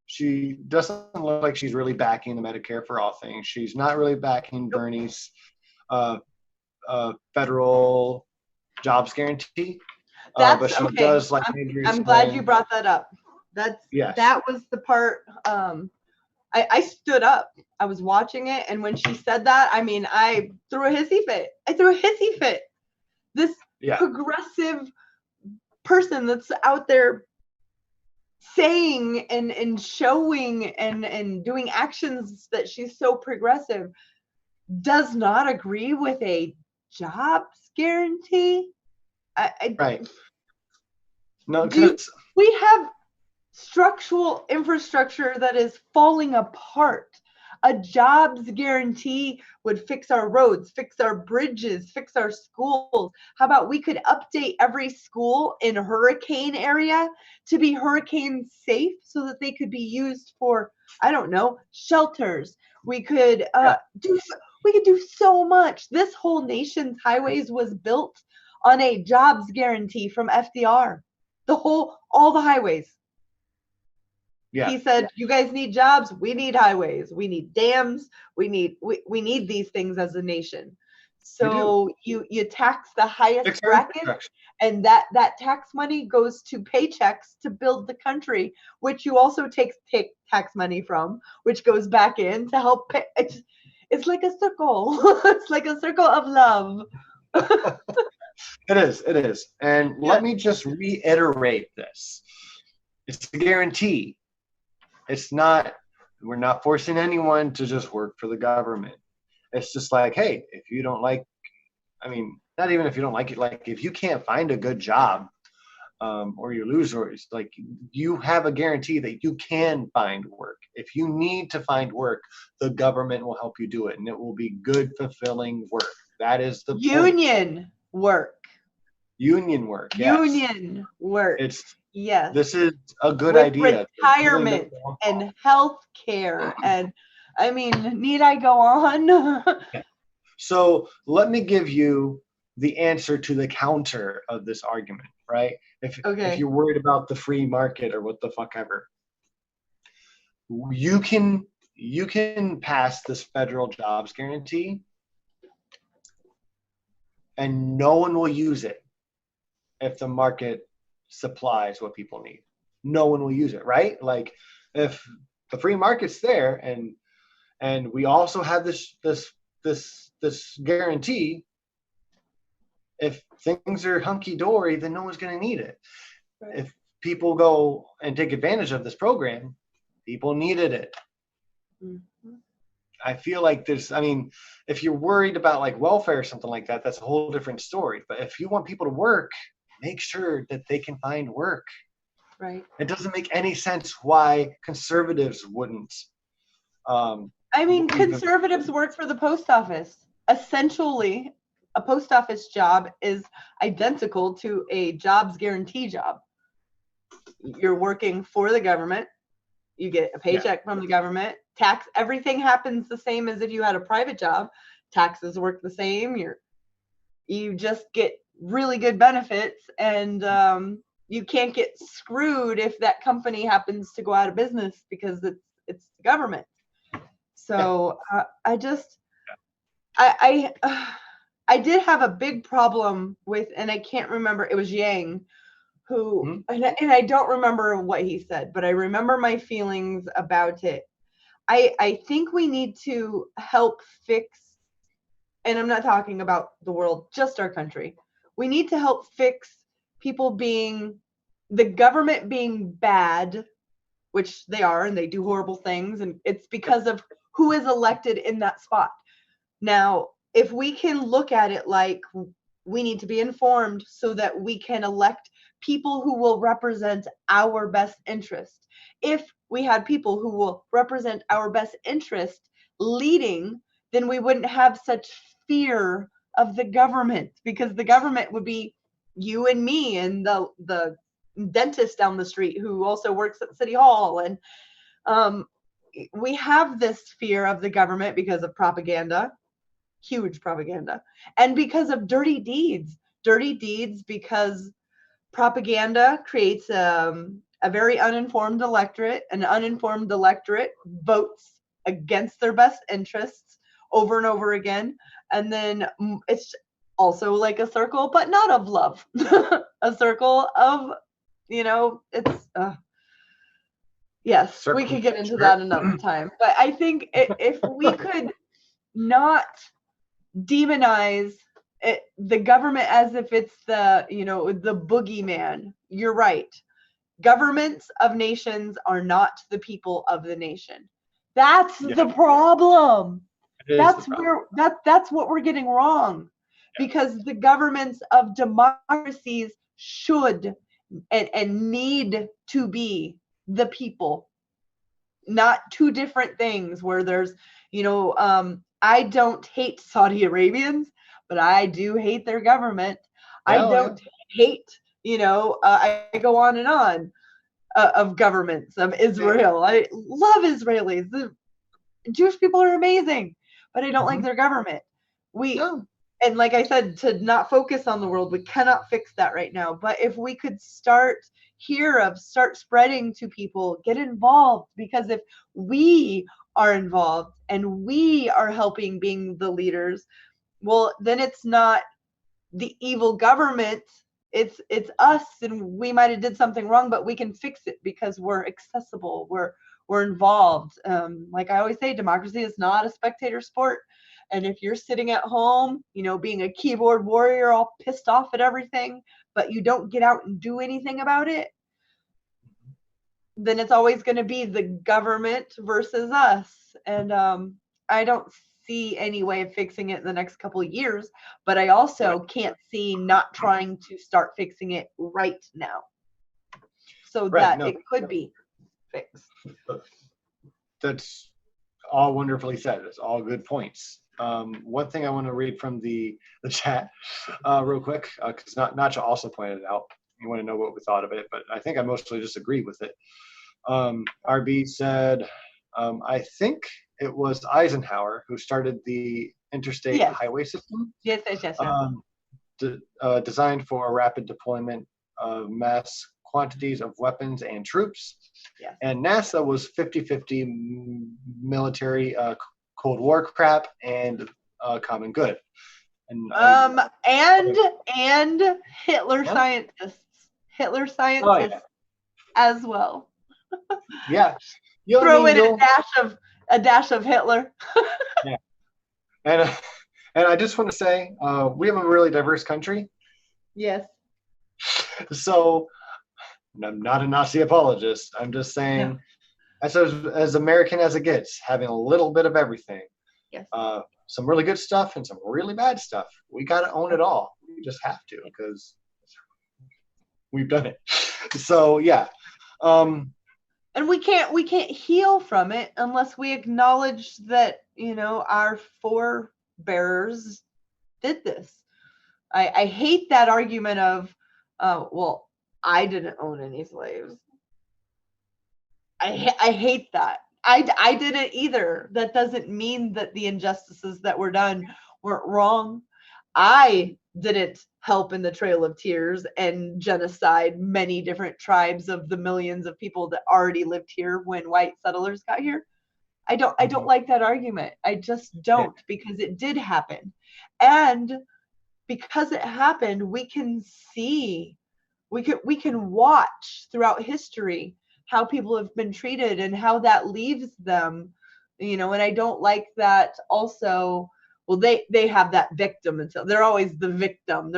she doesn't look like she's really backing the Medicare for All thing. She's not really backing Bernie's federal jobs guarantee. But she does like. I'm glad you brought that up. That was the part. I stood up. I was watching it, and when she said that, I mean, I threw a hissy fit. This progressive person that's out there saying and showing and doing actions that she's so progressive does not agree with a jobs guarantee. Right. No, because we have structural infrastructure that is falling apart. A jobs guarantee would fix our roads, fix our bridges, fix our schools. How about we could update every school in a hurricane area to be hurricane safe so that they could be used for, I don't know, shelters. We could do so much. This whole nation's highways was built on a jobs guarantee from FDR. All the highways. Yeah. He said, you guys need jobs, we need highways, we need dams, we need these things as a nation. So you tax the highest bracket, and that tax money goes to paychecks to build the country, which you also take tax money from, which goes back in to help pay. It's like a circle. It's like a circle of love. It is. And let me just reiterate this. It's a guarantee. It's not, we're not forcing anyone to just work for the government. It's just like, hey, if you don't like, I mean, not even if you don't like it, like if you can't find a good job, or you lose, or it's like you have a guarantee that you can find work. If you need to find work, the government will help you do it, and it will be good, fulfilling work. That is the union work. Union work. Yes. Union work. Yes. This is a good idea. Retirement and health care. And I mean, need I go on? So let me give you the answer to the counter of this argument, right? If you're worried about the free market or what the fuck ever, you can pass this federal jobs guarantee and no one will use it if the market supplies what people need. No one will use it, right? Like if the free market's there and we also have this guarantee, if things are hunky-dory, then no one's going to need it. Right. If people go and take advantage of this program, people needed it. Mm-hmm. I feel like if you're worried about like welfare or something like that, that's a whole different story. But if you want people to work, make sure that they can find work. Right. It doesn't make any sense why conservatives wouldn't. Conservatives work for the post office. Essentially, a post office job is identical to a jobs guarantee job. You're working for the government. You get a paycheck from the government. Everything happens the same as if you had a private job. Taxes work the same. You just get really good benefits, and you can't get screwed if that company happens to go out of business because it's the government. So I did have a big problem with, and I can't remember, it was Yang who, and I don't remember what he said, but I remember my feelings about it. I think we need to help fix, and I'm not talking about the world, just our country. We need to help fix people being the government being bad, which they are, and they do horrible things, and it's because of who is elected in that spot. Now, if we can look at it like we need to be informed so that we can elect people who will represent our best interest. If we had people who will represent our best interest leading, then we wouldn't have such fear of the government, because the government would be you and me and the dentist down the street who also works at City Hall. And we have this fear of the government because of propaganda, huge propaganda, and because of dirty deeds. Dirty deeds because propaganda creates a very uninformed electorate. An uninformed electorate votes against their best interests over and over again. And then it's also like a circle, but not of love. A circle of, it's yes, we could get into that another time. But I think if we could not demonize the government as if it's the boogeyman. You're right. Governments of nations are not the people of the nation. That's the problem. That's what we're getting wrong. Because the governments of democracies should and need to be the people, not two different things where there's, I don't hate Saudi Arabians, but I do hate their government. I don't hate, I go on and on of governments of Israel. I love Israelis. The Jewish people are amazing, but I don't like their government. And like I said, to not focus on the world, we cannot fix that right now. But if we could start spreading to people, get involved, because if we are involved and we are helping being the leaders, well, then it's not the evil government, it's us, and we might have did something wrong, but we can fix it because we're accessible, we're involved. Like I always say, democracy is not a spectator sport. And if you're sitting at home, being a keyboard warrior, all pissed off at everything, but you don't get out and do anything about it, then it's always going to be the government versus us. And I don't see any way of fixing it in the next couple of years, but I also can't see not trying to start fixing it right now so that it could be fixed. That's all wonderfully said. It's all good points. One thing I want to read from the chat real quick, because Nacho also pointed it out. You want to know what we thought of it, but I think I mostly just agree with it. RB said, I think it was Eisenhower who started the interstate highway system. Yes. Designed for a rapid deployment of mass quantities of weapons and troops. Yes. And NASA was 50-50 military Cold War crap and common good. And Hitler scientists. Hitler scientists as well. Throw in a dash of Hitler. And I just want to say, we have a really diverse country. Yes. So I'm not a Nazi apologist. I'm just saying, as American as it gets, having a little bit of everything. Yes. Some really good stuff and some really bad stuff. We got to own it all. We just have to, because we've done it. So and we can't heal from it unless we acknowledge that our forebears did this. I hate that argument of well, I didn't own any slaves. I hate that. I didn't either. That doesn't mean that the injustices that were done weren't wrong. I didn't help in the Trail of Tears and genocide many different tribes of the millions of people that already lived here when white settlers got here. I don't like that argument. I just don't, because it did happen. And because it happened, we can watch throughout history how people have been treated and how that leaves them, and I don't like that also. Well, they have that victim, and so they're always the victim.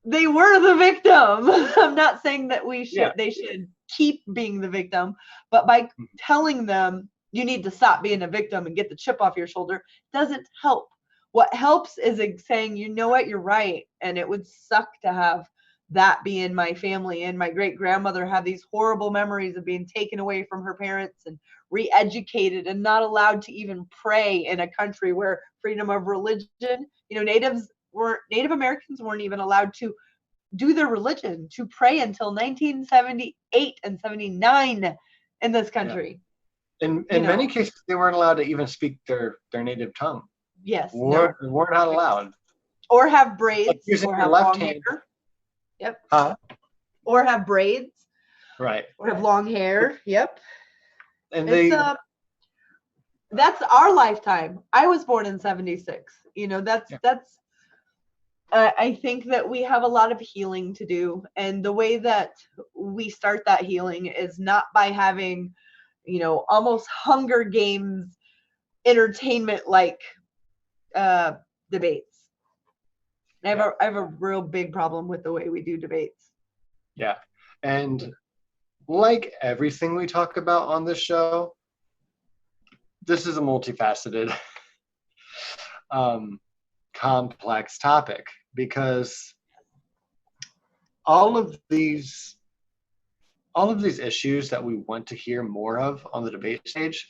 they were the victim. I'm not saying that Yeah. they should keep being the victim, but by telling them you need to stop being a victim and get the chip off your shoulder doesn't help. What helps is saying, you know what, you're right. And it would suck to have that be in my family, and my great grandmother have these horrible memories of being taken away from her parents and re-educated and not allowed to even pray in a country where freedom of religion, Native Americans weren't even allowed to do their religion, to pray until 1978 and 79 in this country. Yeah. In many cases, they weren't allowed to even speak their native tongue. Yes. We're not allowed. Or have braids, like using or your have left long hand. hair. Yep. Huh? Or have braids. Right. Or have long hair. Yep. And that's our lifetime. I was born in 76. That's I think that we have a lot of healing to do, and the way that we start that healing is not by having, almost Hunger Games entertainment like debates. I have a real big problem with the way we do debates. Yeah. And like everything we talk about on this show, this is a multifaceted, complex topic, because all of these issues that we want to hear more of on the debate stage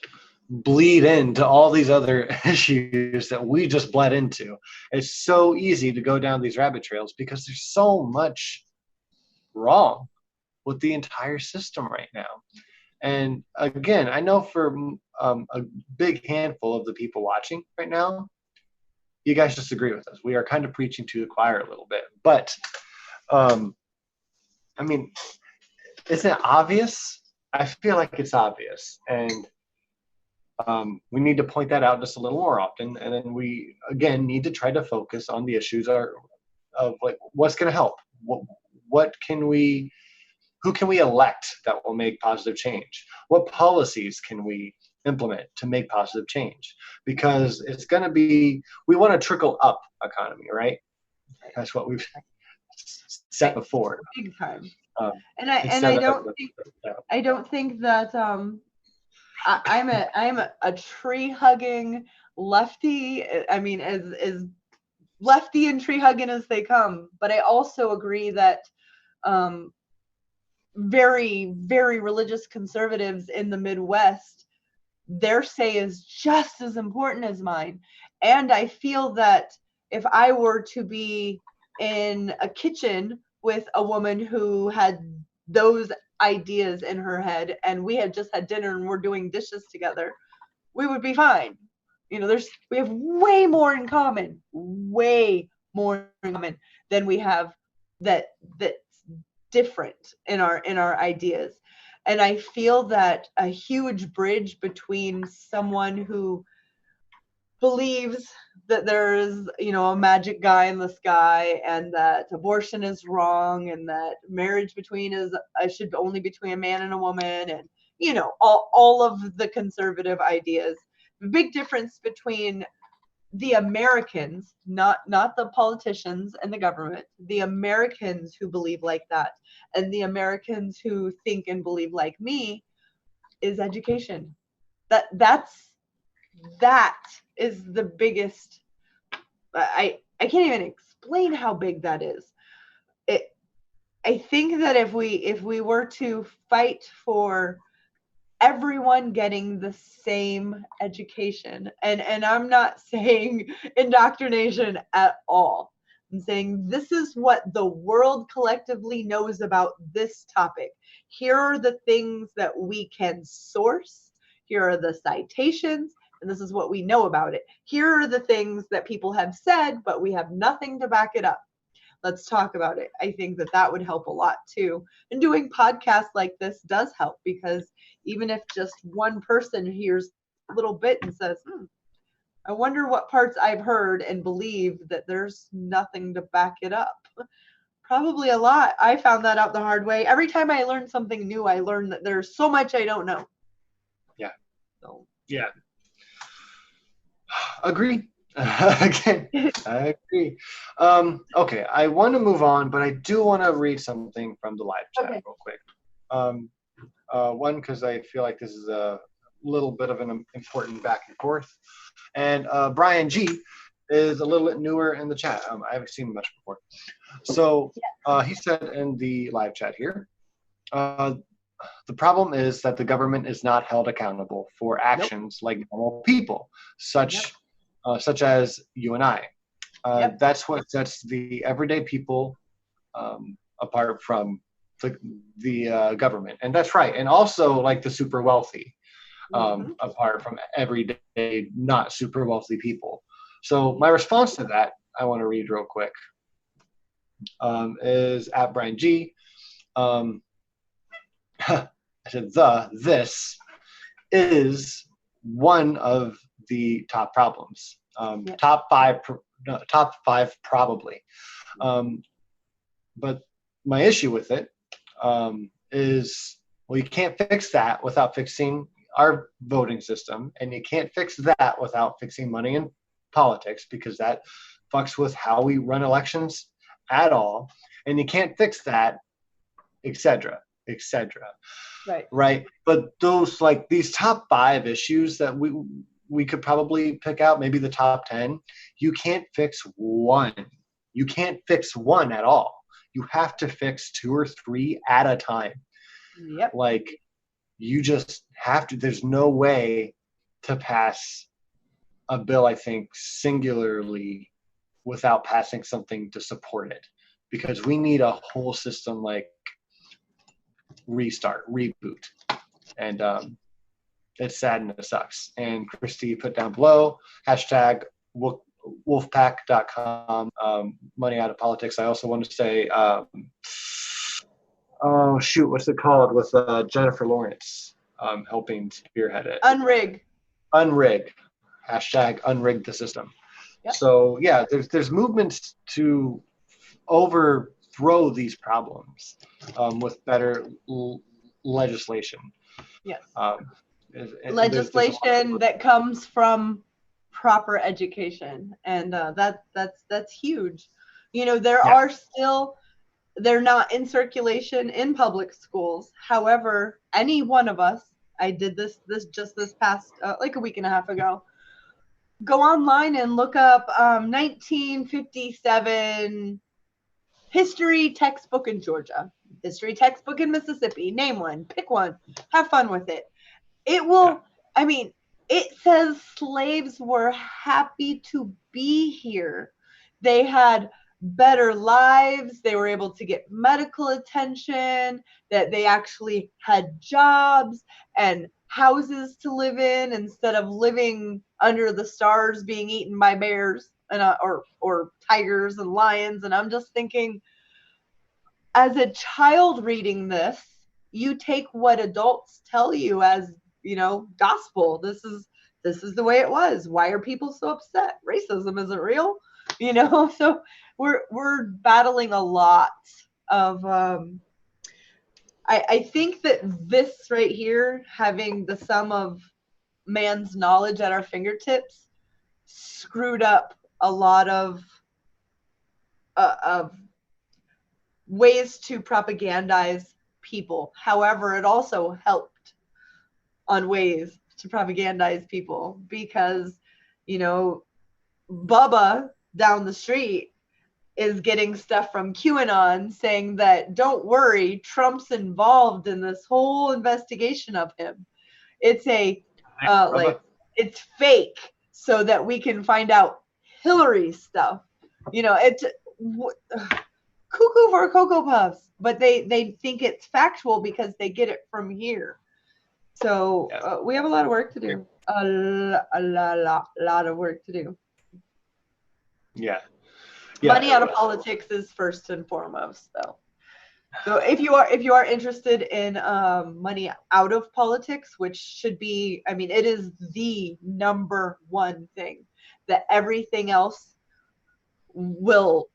bleed into all these other issues that we just bled into. It's so easy to go down these rabbit trails because there's so much wrong with the entire system right now. And again, I know for a big handful of the people watching right now, you guys disagree with us. We are kind of preaching to the choir a little bit. But, I mean, isn't it obvious? I feel like it's obvious. And we need to point that out just a little more often. And then we, again, need to try to focus on the issues of like, what's going to help? Who can we elect that will make positive change? What policies can we implement to make positive change? Because it's going to be, we want a trickle up economy, right? That's what we've said before. Big time. I don't think that I'm a tree hugging lefty. I mean, as lefty and tree hugging as they come. But I also agree that very, very religious conservatives in the Midwest, their say is just as important as mine. And I feel that if I were to be in a kitchen with a woman who had those ideas in her head, and we had just had dinner and we're doing dishes together, we would be fine. We have way more in common than we have that's different in our ideas. And I feel that a huge bridge between someone who believes that there is, a magic guy in the sky, and that abortion is wrong, and that marriage should only between a man and a woman, and all of the conservative ideas. The big difference between the Americans, not the politicians and the government, the Americans who believe like that, and the Americans who think and believe like me, is education. That is the biggest. I can't even explain how big that is. I think that if we were to fight for everyone getting the same education, and I'm not saying indoctrination at all. I'm saying this is what the world collectively knows about this topic. Here are the things that we can source. Here are the citations, and this is what we know about it. Here are the things that people have said, but we have nothing to back it up. Let's talk about it. I think that would help a lot too. And doing podcasts like this does help, because even if just one person hears a little bit and says, I wonder what parts I've heard and believe that there's nothing to back it up. Probably a lot. I found that out the hard way. Every time I learn something new, I learn that there's so much I don't know. Yeah. So. Yeah. Agree. Again, I agree. Okay, I want to move on, but I do want to read something from the live chat real quick. One, because I feel like this is a little bit of an important back and forth. And Brian G is a little bit newer in the chat. I haven't seen him much before. So he said in the live chat here, the problem is that the government is not held accountable for actions like normal people, such as you and I. That's what sets the everyday people apart from the government. And that's right. And also like the super wealthy, apart from everyday not super wealthy people. So my response to that, I want to read real quick, is at Brian G. I said, this is one of the top problems. Top five probably. But my issue with it is, well, you can't fix that without fixing our voting system, and you can't fix that without fixing money in politics, because that fucks with how we run elections at all, and you can't fix that, etc. Right. But those, like, these top 5 issues that we could probably pick out, maybe the top 10, you can't fix one. You can't fix one at all. You have to fix 2 or 3 at a time. Like, you just have to. There's no way to pass a bill, I think, singularly without passing something to support it, because we need a whole system, like, restart, reboot. And it's sad and it sucks. And Christy put down below, hashtag wolfpack.com, money out of politics. I also want to say, oh shoot, what's it called, with Jennifer Lawrence helping spearhead it? Unrig. Hashtag unrig the system. So yeah, there's movements to overthrow these problems with better legislation. Legislation that comes from proper education, and that's huge. There are still, they're not in circulation in public schools. However, any one of us, I did this past like a week and a half ago, go online and look up 1957 history textbook in Georgia, history textbook in Mississippi, name one, pick one, have fun with it. It will, I mean, it says slaves were happy to be here. They had better lives. They were able to get medical attention, that they actually had jobs and houses to live in instead of living under the stars being eaten by bears and or tigers and lions. And I'm just thinking, as a child reading this, you take what adults tell you as, gospel. This is the way it was. Why are people so upset? Racism isn't real, So we're battling a lot of. I think that this right here, having the sum of man's knowledge at our fingertips, screwed up a lot of ways to propagandize people. However, it also helped on ways to propagandize people, because, Bubba down the street is getting stuff from QAnon saying that, don't worry, Trump's involved in this whole investigation of him. It's it's fake so that we can find out Hillary's stuff. It's cuckoo for Cocoa Puffs, but they think it's factual because they get it from here. So we have a lot of work to do. A lot of work to do. Money out of politics is first and foremost, though. So if you are interested in money out of politics, which should be, it is the number one thing that everything else will,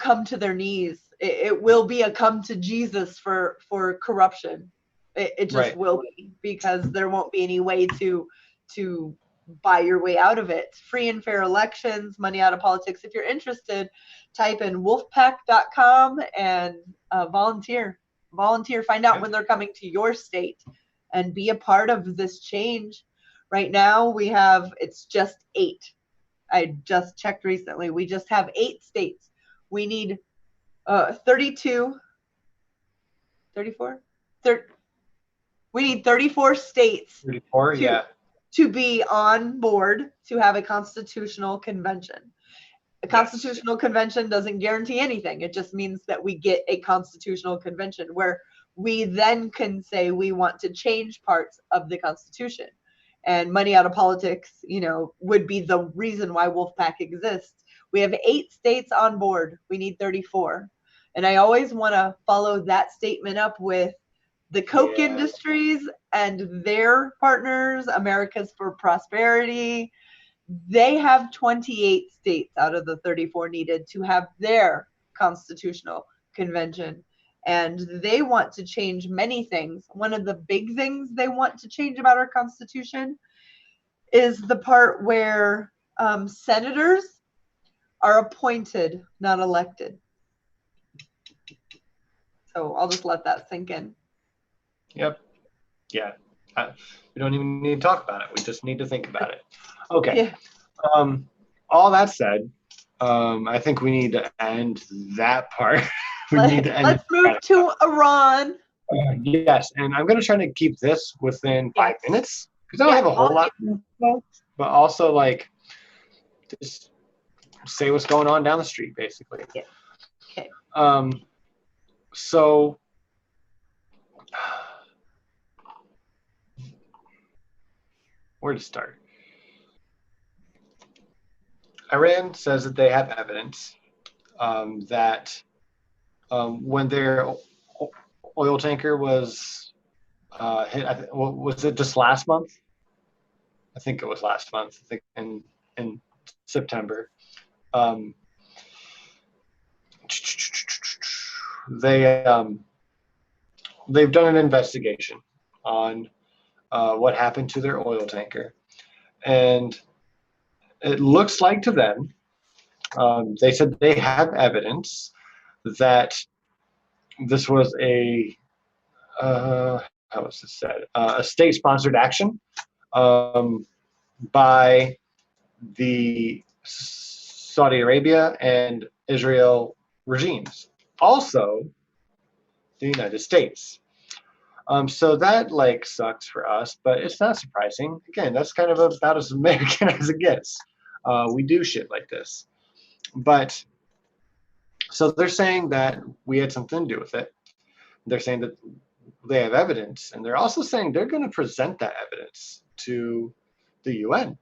come to their knees. It will be a come to Jesus for corruption. It just will be, because there won't be any way to buy your way out of it. Free and fair elections, money out of politics. If you're interested, type in wolfpack.com and volunteer. Find out when they're coming to your state and be a part of this change. Right now it's just 8. I just checked recently. We just have 8 states. We need 34. We need 34 states 34, to be on board to have a constitutional convention. A constitutional convention doesn't guarantee anything. It just means that we get a constitutional convention where we then can say we want to change parts of the Constitution. And money out of politics, would be the reason why Wolfpack exists. We have 8 states on board. We need 34. And I always want to follow that statement up with the Coke industries and their partners, Americans for Prosperity. They have 28 states out of the 34 needed to have their constitutional convention. And they want to change many things. One of the big things they want to change about our Constitution is the part where senators are appointed, not elected. So I'll just let that sink in. Yep. Yeah. We don't even need to talk about it. We just need to think about it. Okay. Yeah. All that said, I think we need to end that part. Let's move to Iran. Yes, and I'm going to try to keep this within 5 minutes because I don't have a whole lot, but also just say what's going on down the street, basically. Yeah. Okay. So where to start? Iran says that they have evidence that when their oil tanker was hit, was it just last month? I think it was last month. I think in September. They've done an investigation on what happened to their oil tanker, and it looks like to them, they said they have evidence that this was a how was this said? A state-sponsored action by the Saudi Arabia and Israel regimes. Also, the United States. So that sucks for us, but it's not surprising. Again, that's kind of about as American as it gets. We do shit like this. But so they're saying that we had something to do with it. They're saying that they have evidence, and they're also saying they're going to present that evidence to the UN,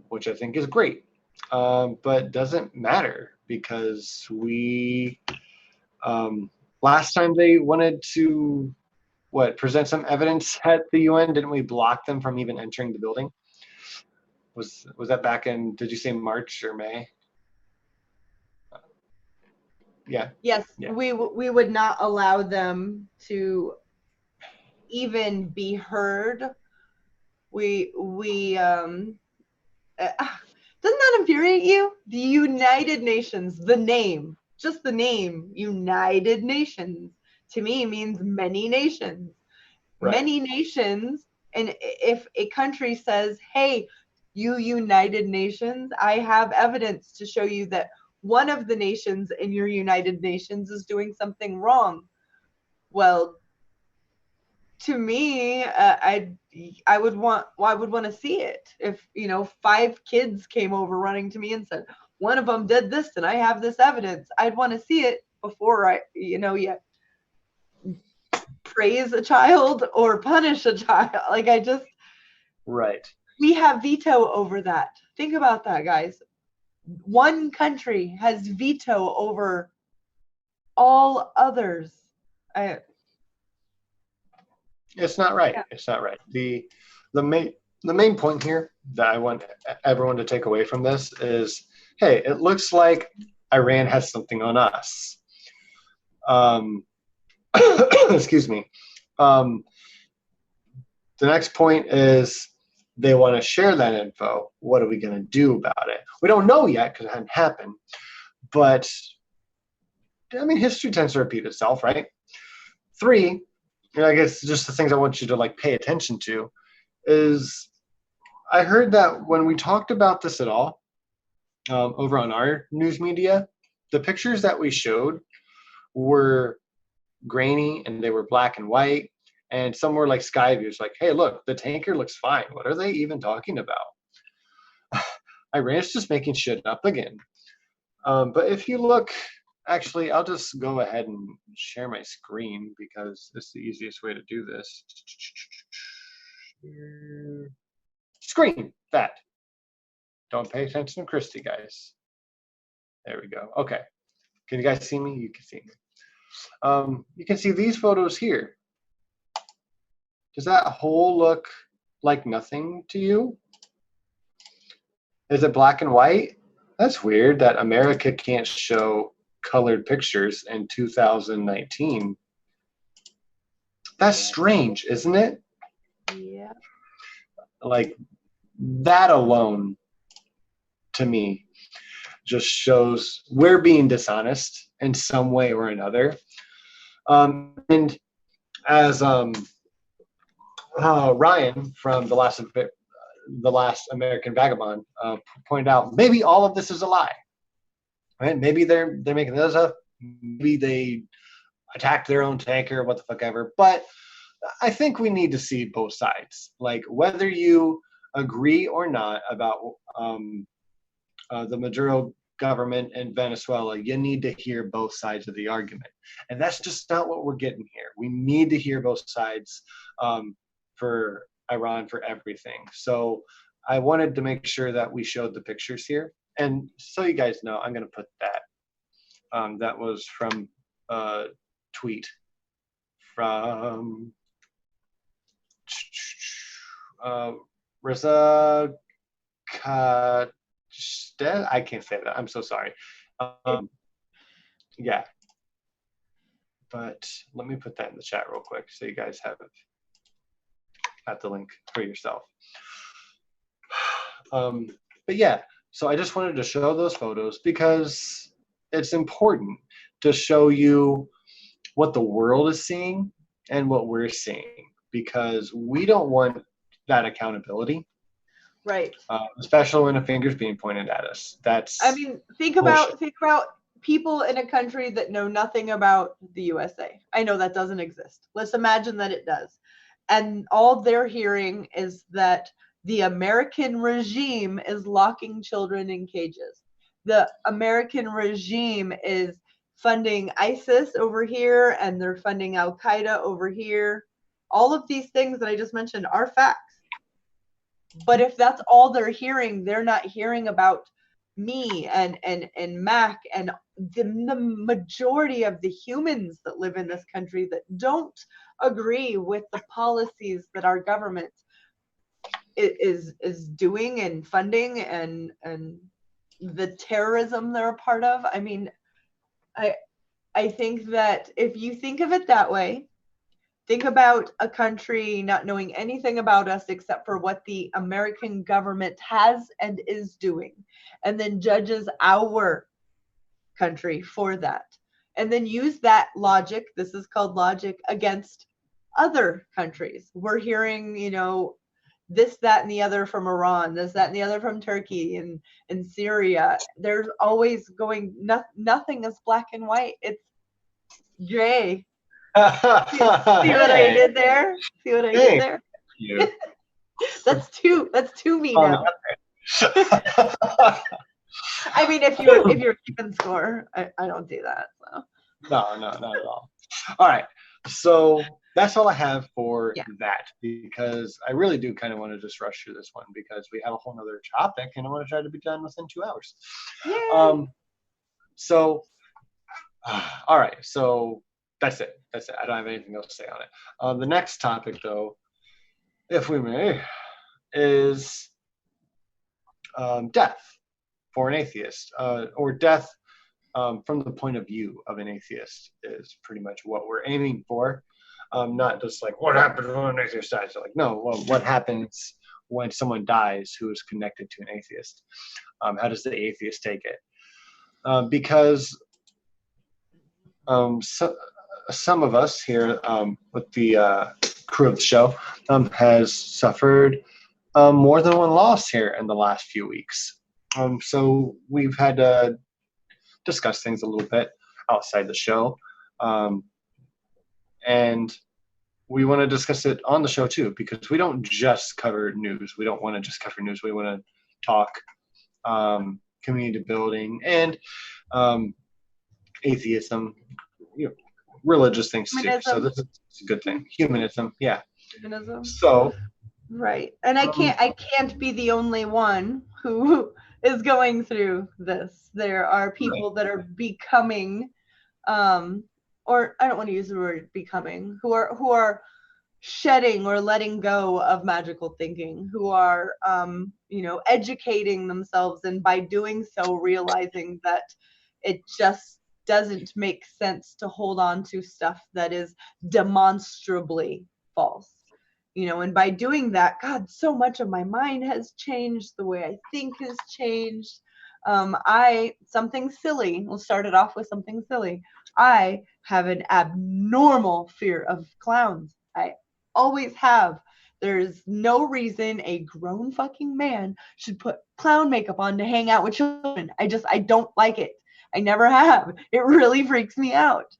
which I think is great, but doesn't matter because we last time they wanted to present some evidence at the UN, didn't we block them from even entering the building? Was that back in, did you say March or May? Yeah. Yes, yeah. We would not allow them to even be heard. Doesn't that infuriate you? The United Nations, the name, just the name, United Nations, to me means many nations. Right. Many nations, and if a country says, hey, you United Nations, I have evidence to show you that one of the nations in your United Nations is doing something wrong. Well, to me, I would want to see it. If 5 kids came over running to me and said one of them did this and I have this evidence, I'd want to see it before I praise a child or punish a child. Right. We have veto over that. Think about that, guys. One country has veto over all others. It's not right. Yeah. It's not right. The main point here that I want everyone to take away from this is, hey, it looks like Iran has something on us. Excuse me. The next point is they want to share that info. What are we going to do about it? We don't know yet because it hasn't happened. But, I mean, history tends to repeat itself, right? 3, and I guess just the things I want you to like pay attention to is I heard that when we talked about this at all over on our news media, the pictures that we showed were grainy and they were black and white, and some were like sky views, like, hey, look, the tanker looks fine. What are they even talking about? Iran's just making shit up again. But if you look, actually, I'll just go ahead and share my screen because it's the easiest way to do this. Screen that. Don't pay attention to Christy, guys. There we go. Okay. Can you guys see me? You can see me. You can see these photos here. Does that whole look like nothing to you? Is it black and white? That's weird that America can't show colored pictures in 2019. That's strange, isn't it? Yeah. Like, that alone, to me, just shows we're being dishonest in some way or another. And as Ryan from the last American Vagabond pointed out, maybe all of this is a lie. Right? Maybe they're making this up. Maybe they attacked their own tanker, what the fuck ever. But I think we need to see both sides. Like, whether you agree or not about the Maduro government in Venezuela, you need to hear both sides of the argument. And that's just not what we're getting here. We need to hear both sides for Iran, for everything. So I wanted to make sure that we showed the pictures here. And so you guys know, I'm going to put that. That was from a tweet from Reza Kashted. I can't say that. I'm so sorry. Yeah. But let me put that in the chat real quick so you guys have the link for yourself. But yeah, so I just wanted to show those photos because it's important to show you what the world is seeing and what we're seeing, because we don't want that accountability. Right. Especially when a finger's being pointed at us. That's, I mean, think about people in a country that know nothing about the USA. I know that doesn't exist. Let's imagine that it does. And all they're hearing is that the American regime is locking children in cages. The American regime is funding ISIS over here, and they're funding Al Qaeda over here. All of these things that I just mentioned are facts. But if that's all they're hearing, they're not hearing about me and Mac and the majority of the humans that live in this country that don't agree with the policies that our government is doing and funding and the terrorism they're a part of. I mean, I think that if you think of it that way, think about a country not knowing anything about us except for what the American government has and is doing, and then judges our country for that. And then use that logic, this is called logic, against other countries. We're hearing, this, that, and the other from Iran, this, that, and the other from Turkey and Syria. There's always going, nothing is black and white. It's gray. See what I did there? See what I did there? Yeah. That's two me now. I mean, if you're keeping score, I don't do that. So. No, not at all. All right, so that's all I have for that, because I really do kind of want to just rush through this one because we have a whole nother topic and I want to try to be done within 2 hours. Yay. So, all right, so that's it. I don't have anything else to say on it. The next topic, though, if we may, is death for an atheist, or death from the point of view of an atheist is pretty much what we're aiming for. Not just like what happens when an atheist dies. Like, no, well, what happens when someone dies who is connected to an atheist? How does the atheist take it? Because some of us here with the crew of the show has suffered more than one loss here in the last few weeks. So we've had to discuss things a little bit outside the show. And we want to discuss it on the show too, because we don't just cover news. We don't want to just cover news. We want to talk community building and atheism, religious things too. So this is a good thing. Humanism, yeah. Humanism. So right, and I can't be the only one who is going through this. There are people that are becoming, or I don't want to use the word becoming, who are shedding or letting go of magical thinking, who are educating themselves, and by doing so realizing that it just doesn't make sense to hold on to stuff that is demonstrably false. And by doing that, God, so much of my mind has changed. The way I think has changed. Something silly. We'll start it off with something silly. I have an abnormal fear of clowns. I always have. There's no reason a grown fucking man should put clown makeup on to hang out with children. I don't like it. I never have. It really freaks me out.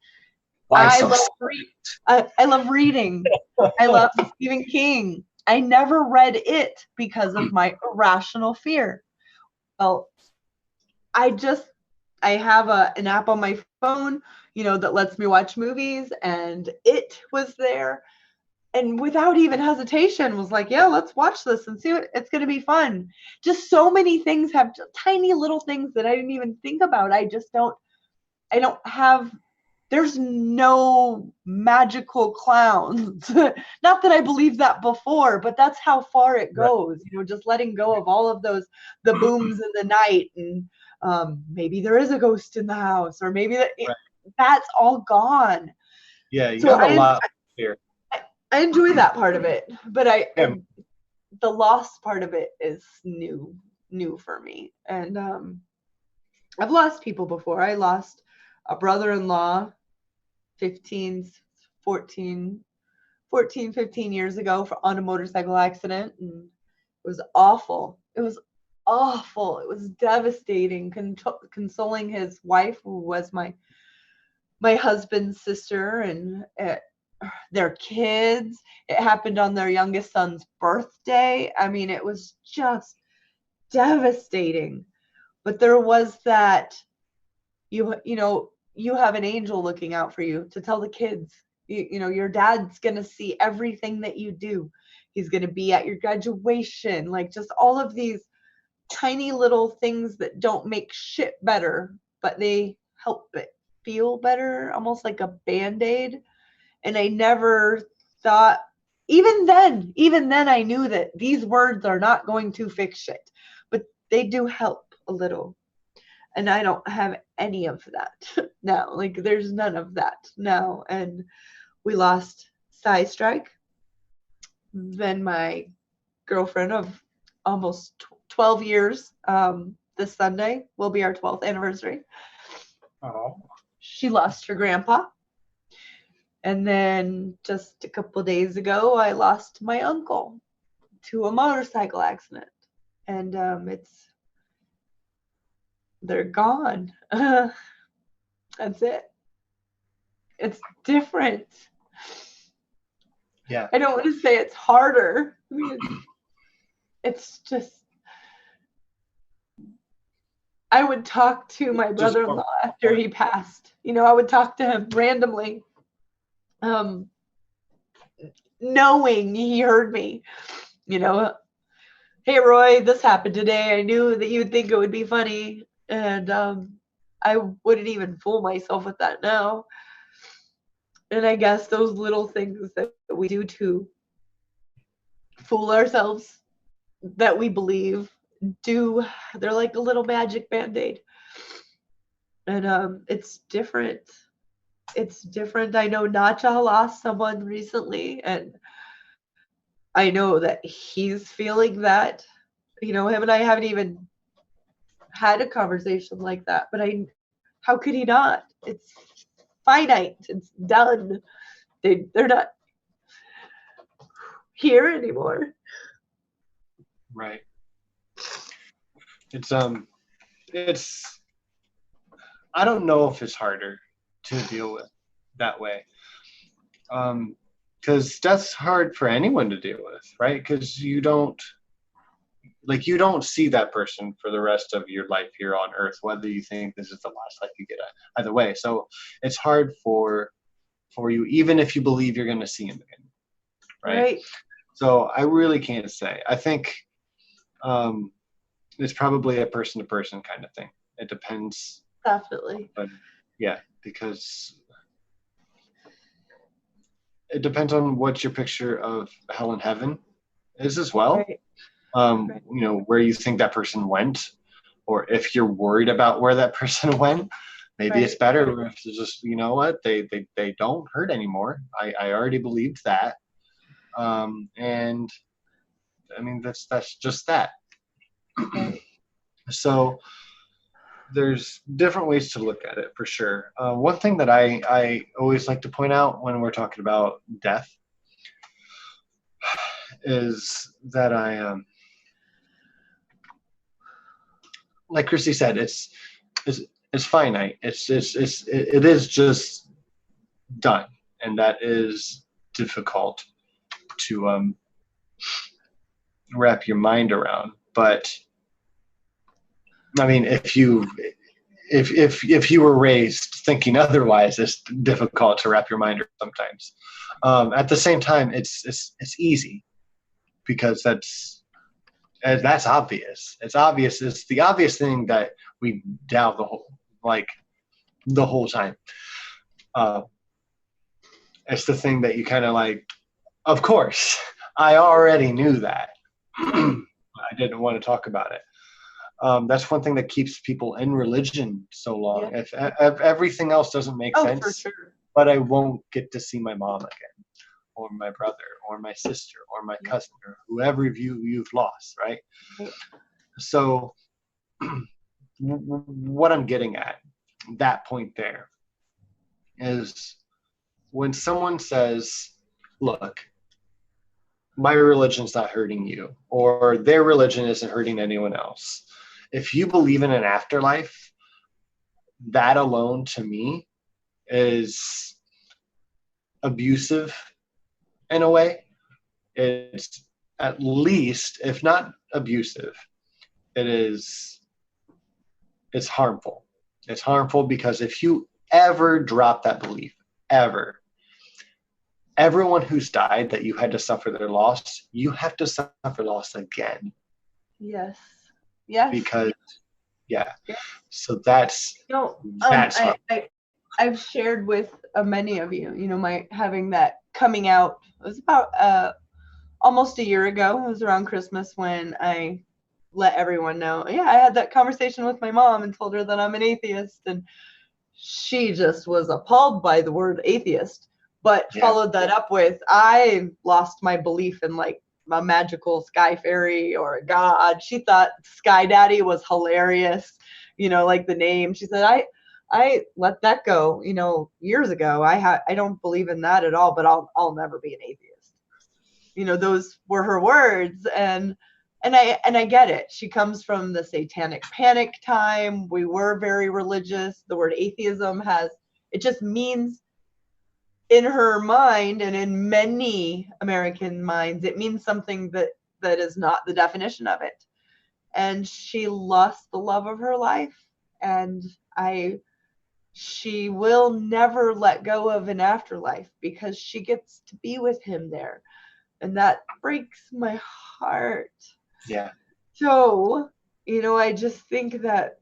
I love reading. I love Stephen King. I never read it because of my irrational fear. Well, I have an app on my phone, that lets me watch movies, and it was there. And without even hesitation was like, yeah, let's watch this and see what it's going to be fun. Just so many things have tiny little things that I didn't even think about. I don't have, there's no magical clowns. Not that I believed that before, but that's how far it goes, just letting go of all of those, the booms in the night, and maybe there is a ghost in the house, or maybe that's all gone. Yeah, you have a lot of fear. I enjoy that part of it, but the loss part of it is new for me. And I've lost people before. I lost a brother-in-law 15 years ago on a motorcycle accident, and it was awful. It was awful. It was devastating. Consoling his wife, who was my husband's sister, and their kids. It happened on their youngest son's birthday. I mean, it was just devastating. But there was that, you have an angel looking out for you to tell the kids, your dad's going to see everything that you do. He's going to be at your graduation. Like, just all of these tiny little things that don't make shit better, but they help it feel better, almost like a Band-Aid. And I never thought, even then I knew that these words are not going to fix shit, but they do help a little. And I don't have any of that now. Like, there's none of that now. And we lost Strike, then my girlfriend of almost 12 years. This Sunday will be our 12th anniversary. Oh. She lost her grandpa. And then just a couple days ago, I lost my uncle to a motorcycle accident. And they're gone. That's it. It's different. Yeah. I don't want to say it's harder. I mean, it's just, I would talk to my brother-in-law after he passed. I would talk to him randomly, knowing he heard me. Hey, Roy, this happened today. I knew that you'd think it would be funny. And I wouldn't even fool myself with that now. And I guess those little things that we do to fool ourselves that we believe they're like a little magic Band-Aid. And it's different. It's different. I know Nacha lost someone recently, and I know that he's feeling that. Him and I haven't even had a conversation like that, but how could he not? It's finite. It's done. They're not here anymore. Right. It's I don't know if it's harder to deal with that way. Because death's hard for anyone to deal with, right? Because you don't see that person for the rest of your life here on earth, whether you think this is the last life you get at. Either way. So it's hard for you, even if you believe you're going to see him again. Right? So I really can't say. I think it's probably a person to person kind of thing. It depends. Definitely. But yeah, because it depends on what your picture of hell and heaven is as well. Right. Where you think that person went, or if you're worried about where that person went, maybe it's better if it's just, you know what, they don't hurt anymore. I already believed that. And I mean, that's just that. Right. So there's different ways to look at it for sure. One thing that I always like to point out when we're talking about death is that like Christy said, it's finite. It is just done, and that is difficult to wrap your mind around. But I mean, if you were raised thinking otherwise, it's difficult to wrap your mind around sometimes. At the same time, it's easy because that's obvious. It's obvious. It's the obvious thing that we doubt the whole time. It's the thing that you kind of like, of course, I already knew that. I didn't want to talk about it. That's one thing that keeps people in religion so long. Yeah. If everything else doesn't make sense, for sure. But I won't get to see my mom again, or my brother, or my sister, or my cousin, or whoever you've lost, right? So what I'm getting at, that point there, is when someone says, look, my religion's not hurting you, or their religion isn't hurting anyone else. If you believe in an afterlife, that alone to me is abusive in a way. It's at least, if not abusive, it's harmful. It's harmful because if you ever drop that belief, everyone who's died that you had to suffer their loss, you have to suffer loss again. Yes. Because so that's I've shared with many of you, my having that coming out. It was about almost a year ago. It was around Christmas when I let everyone know. Yeah, I had that conversation with my mom and told her that I'm an atheist, and she just was appalled by the word atheist, but followed that up with, I lost my belief in like a magical sky fairy or a god. She thought Sky Daddy was hilarious, like the name. She said, I let that go, years ago. I don't believe in that at all, but I'll never be an atheist. Those were her words, and I get it. She comes from the satanic panic time. We were very religious. The word atheism it just means, in her mind and in many American minds, it means something that is not the definition of it. And she lost the love of her life, and she will never let go of an afterlife because she gets to be with him there. And that breaks my heart. Yeah. So, I just think that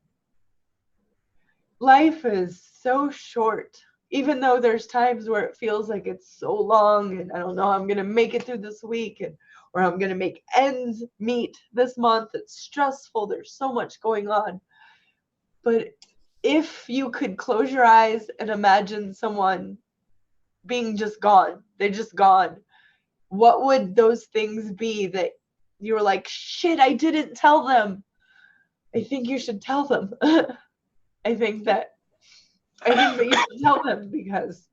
life is so short, even though there's times where it feels like it's so long and I don't know, I'm going to make it through this week, or I'm going to make ends meet this month. It's stressful. There's so much going on. But if you could close your eyes and imagine someone being just gone, they're just gone, what would those things be that you were like, shit, I didn't tell them? I think you should tell them. I think that you should tell them, because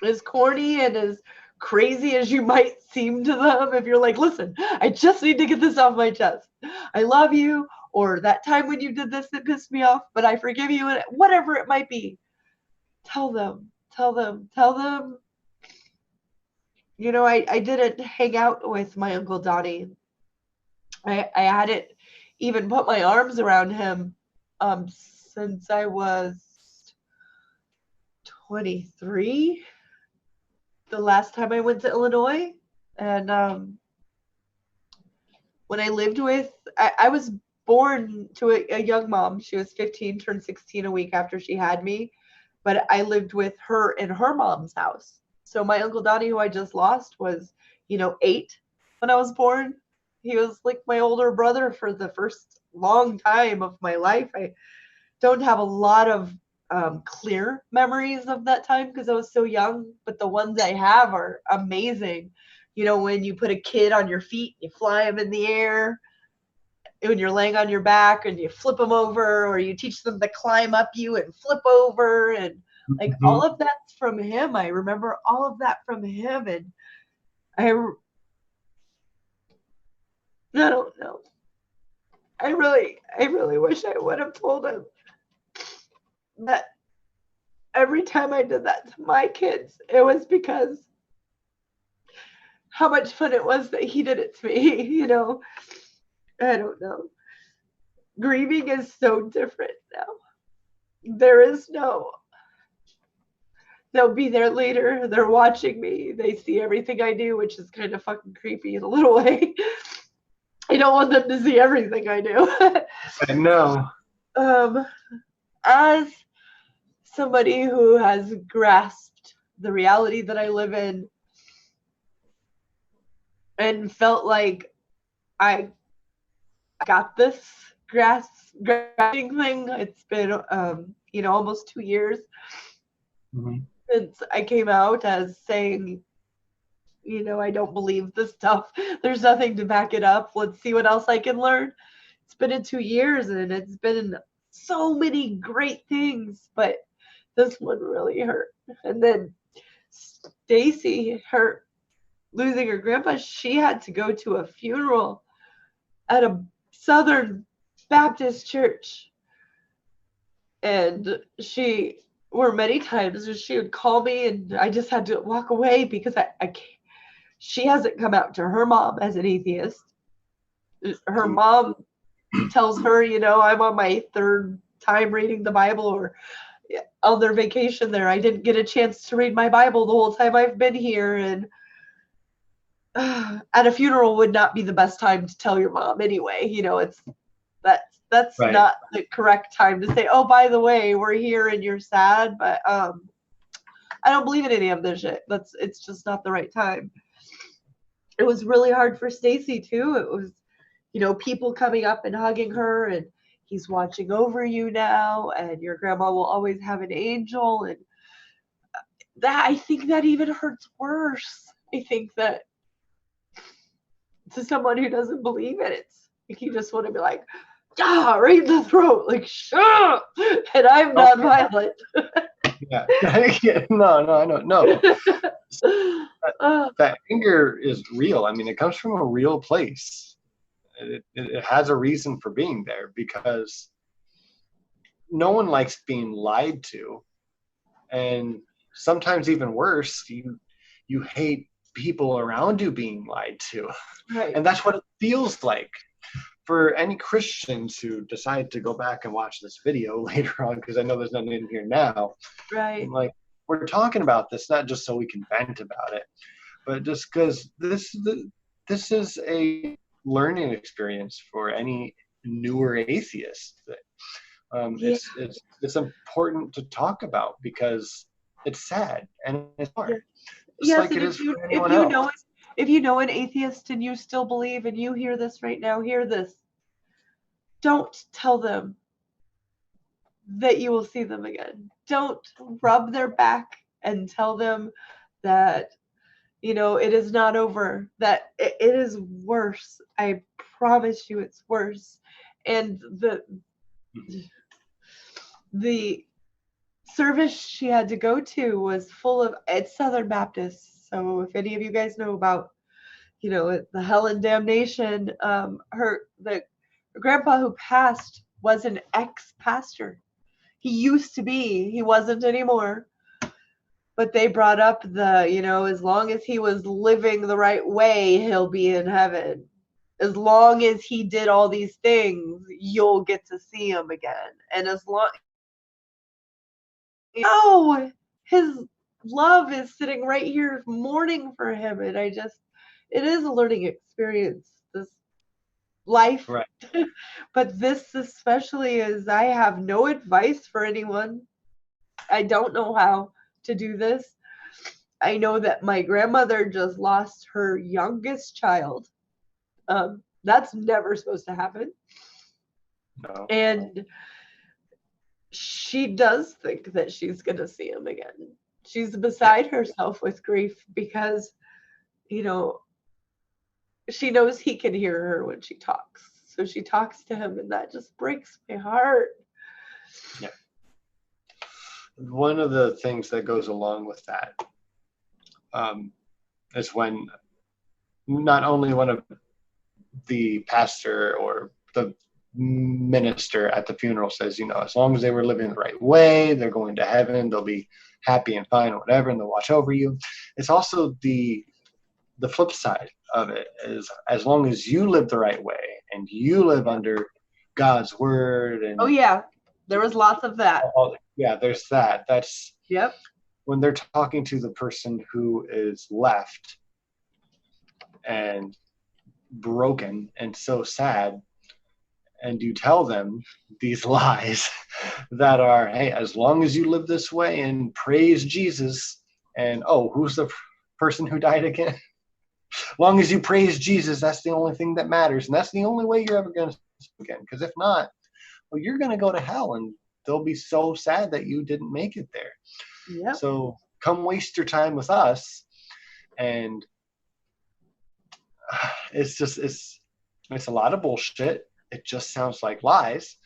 as corny and as crazy as you might seem to them, if you're like, listen, I just need to get this off my chest. I love you, or that time when you did this, it pissed me off, but I forgive you, and whatever it might be, tell them. You know, I didn't hang out with my Uncle Donnie. I hadn't even put my arms around him since I was 23. The last time I went to Illinois. And when I lived with, I was born to a young mom. She was 15, turned 16 a week after she had me. But I lived with her in her mom's house. So my Uncle Donnie, who I just lost, was, 8 when I was born. He was like my older brother for the first long time of my life. I don't have a lot of clear memories of that time because I was so young, but the ones I have are amazing. When you put a kid on your feet, you fly them in the air, when you're laying on your back and you flip them over, or you teach them to climb up you and flip over, and like all of that's from him. I remember all of that from him, and I don't know. I really wish I would have told him that every time I did that to my kids, it was because how much fun it was that he did it to me, I don't know. Grieving is so different now. There is they'll be there later. They're watching me. They see everything I do, which is kind of fucking creepy in a little way. I don't want them to see everything I do. I know. As somebody who has grasped the reality that I live in and felt like I got this grasping thing, it's been almost 2 years since I came out as saying, I don't believe this stuff. There's nothing to back it up. Let's see what else I can learn. It's been in 2 years, and it's been so many great things, but this one really hurt. And then Stacy, her losing her grandpa, she had to go to a funeral at a Southern Baptist church. And she were many times she would call me, and I just had to walk away because I can't. She hasn't come out to her mom as an atheist. Her mom tells her, I'm on my 3rd time reading the Bible, or on their vacation there, I didn't get a chance to read my Bible the whole time I've been here. And at a funeral would not be the best time to tell your mom anyway. That's right. Not the correct time to say, oh, by the way, we're here and you're sad. But I don't believe in any of this shit. It's just not the right time. It was really hard for Stacy too. It was, people coming up and hugging her, and he's watching over you now, and your grandma will always have an angel. And that, I think that even hurts worse. I think that to someone who doesn't believe in it, you just want to be like, right in the throat, like, shut up, and I'm not violent. Yeah. No. That anger is real. I mean, it comes from a real place. It has a reason for being there, because no one likes being lied to. And sometimes even worse, you hate people around you being lied to. Right. And that's what it feels like. For any Christians who decide to go back and watch this video later on, because I know there's nothing in here now. Right. And like, we're talking about this not just so we can vent about it, but just because this is a learning experience for any newer atheist. It's important to talk about because it's sad and it's hard. Yes, like it is for anyone else. If you know an atheist and you still believe and you hear this right now, hear this. Don't tell them that you will see them again. Don't rub their back and tell them that, it is not over, that it is worse. I promise you it's worse. And the service she had to go to was full of, it's Southern Baptist. So if any of you guys know about, the hell and damnation, the grandpa who passed was an ex-pastor. He used to be, he wasn't anymore. But they brought up as long as he was living the right way, he'll be in heaven. As long as he did all these things, you'll get to see him again. And as long, his love is sitting right here mourning for him. And it is a learning experience, this life. Right. But this especially is, I have no advice for anyone. I don't know how to do this. I know that my grandmother just lost her youngest child. That's never supposed to happen. No. And she does think that she's going to see him again. She's beside herself with grief because, she knows he can hear her when she talks. So she talks to him, and that just breaks my heart. Yeah. One of the things that goes along with that is when not only one of the pastor or the minister at the funeral says, as long as they were living the right way, they're going to heaven, they'll be happy and fine or whatever, and they'll watch over you. It's also the flip side of it is, as long as you live the right way and you live under God's word. And oh yeah, there was lots of that. Yeah, there's that. That's yep. When they're talking to the person who is left and broken and so sad, and you tell them these lies that are, hey, as long as you live this way and praise Jesus, and who's the person who died again? As long as you praise Jesus, that's the only thing that matters, and that's the only way you're ever going to see again. Because if not, well, you're going to go to hell, and they'll be so sad that you didn't make it there. Yep. So come waste your time with us. And it's a lot of bullshit. It just sounds like lies.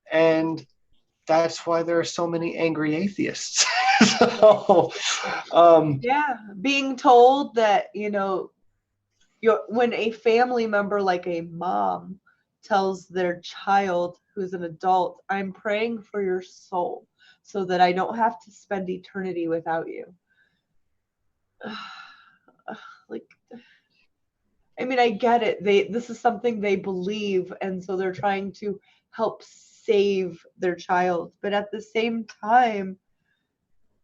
And that's why there are so many angry atheists. So, being told that, when a family member like a mom tells their child who's an adult, I'm praying for your soul so that I don't have to spend eternity without you. I get it. This is something they believe, and so they're trying to help save their child. But at the same time,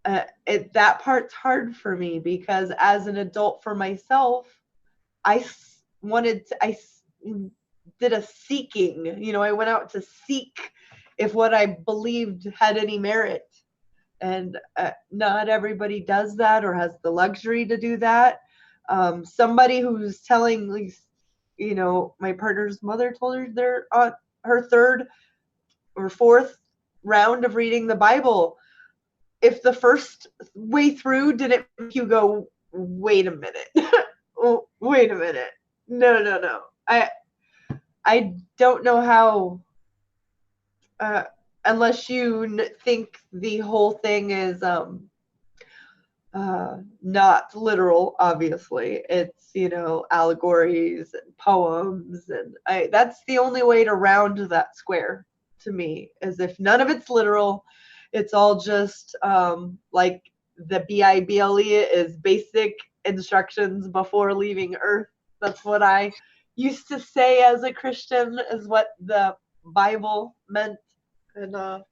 that part's hard for me, because as an adult for myself, I did a seeking. I went out to seek if what I believed had any merit. And not everybody does that or has the luxury to do that. Somebody who's telling, my partner's mother told her they're on her third or fourth round of reading the Bible. If the first way through didn't make you go, wait a minute. Oh, wait a minute. No. I don't know how, unless you think the whole thing is not literal, obviously. It's, allegories and poems. And that's the only way to round that square to me, is if none of it's literal. It's all just like the Bible is basic instructions before leaving Earth. That's what I used to say as a Christian, is what the Bible meant. And I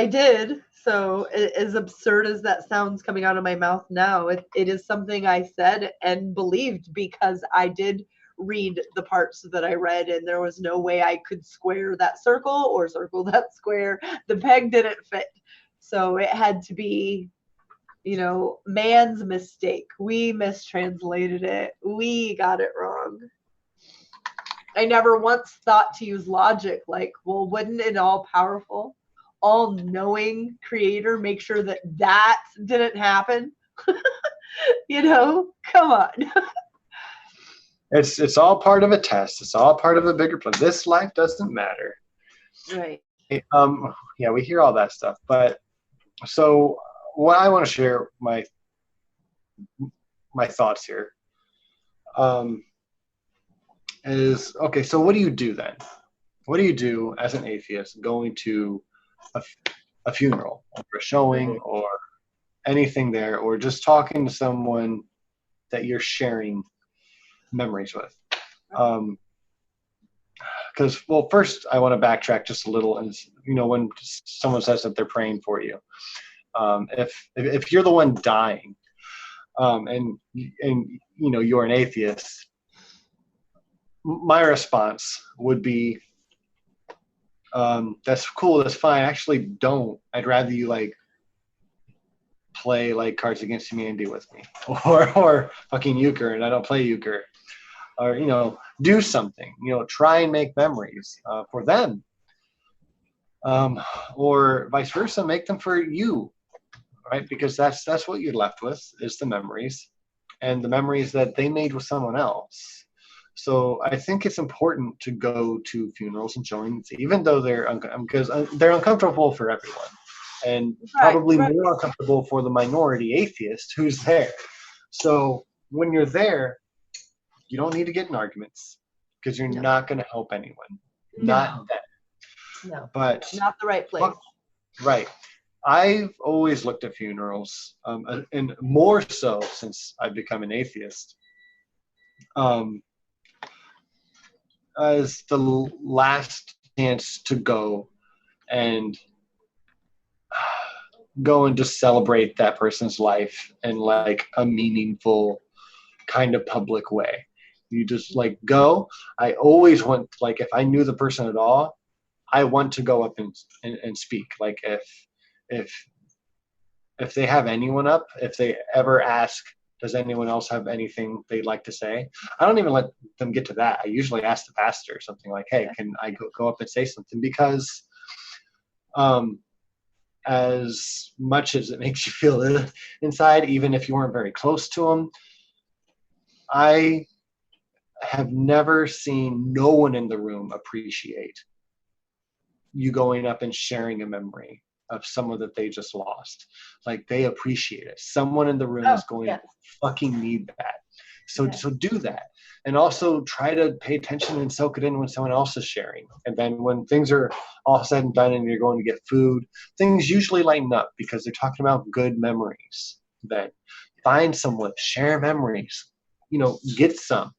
did. So as absurd as that sounds coming out of my mouth now, it is something I said and believed, because I did read the parts that I read, and there was no way I could square that circle or circle that square. The peg didn't fit. So it had to be, man's mistake. We mistranslated it. We got it wrong. I never once thought to use logic, like, well, wouldn't an all-powerful, all-knowing creator make sure that didn't happen? You know, come on. It's all part of a test. It's all part of a bigger plan. This life doesn't matter. Right. Yeah, we hear all that stuff. But so what I want to share my thoughts here is, okay, so what do you do then? What do you do as an atheist going to a funeral or a showing or anything there, or just talking to someone that you're sharing memories with? Because, well, first I want to backtrack just a little, and when someone says that they're praying for you, if you're the one dying, and you're an atheist, my response would be, that's cool, that's fine. Actually, don't. I'd rather you play Cards Against Humanity with me, or fucking euchre, and I don't play euchre, or do something. Try and make memories for them, or vice versa. Make them for you, right? Because that's what you're left with, is the memories, and the memories that they made with someone else. So I think it's important to go to funerals and showings, even though they're uncomfortable for everyone, and probably more uncomfortable for the minority atheist who's there. So when you're there, you don't need to get in arguments, because you're not going to help anyone. Not them. No. But not the right place. Right. I've always looked at funerals, and more so since I've become an atheist, as the last chance to go and just celebrate that person's life in a meaningful kind of public way. You just go. I always want, if I knew the person at all, I want to go up and speak. If they have anyone up, if they ever ask, does anyone else have anything they'd like to say? I don't even let them get to that. I usually ask the pastor something like, hey, can I go up and say something? Because as much as it makes you feel inside, even if you weren't very close to them, I have never seen no one in the room appreciate you going up and sharing a memory of someone that they just lost. They appreciate it. Someone in the room is going to fucking need that. So do that. And also try to pay attention and soak it in when someone else is sharing. And then when things are all said and done and you're going to get food, things usually lighten up because they're talking about good memories. Then find someone, share memories, get some.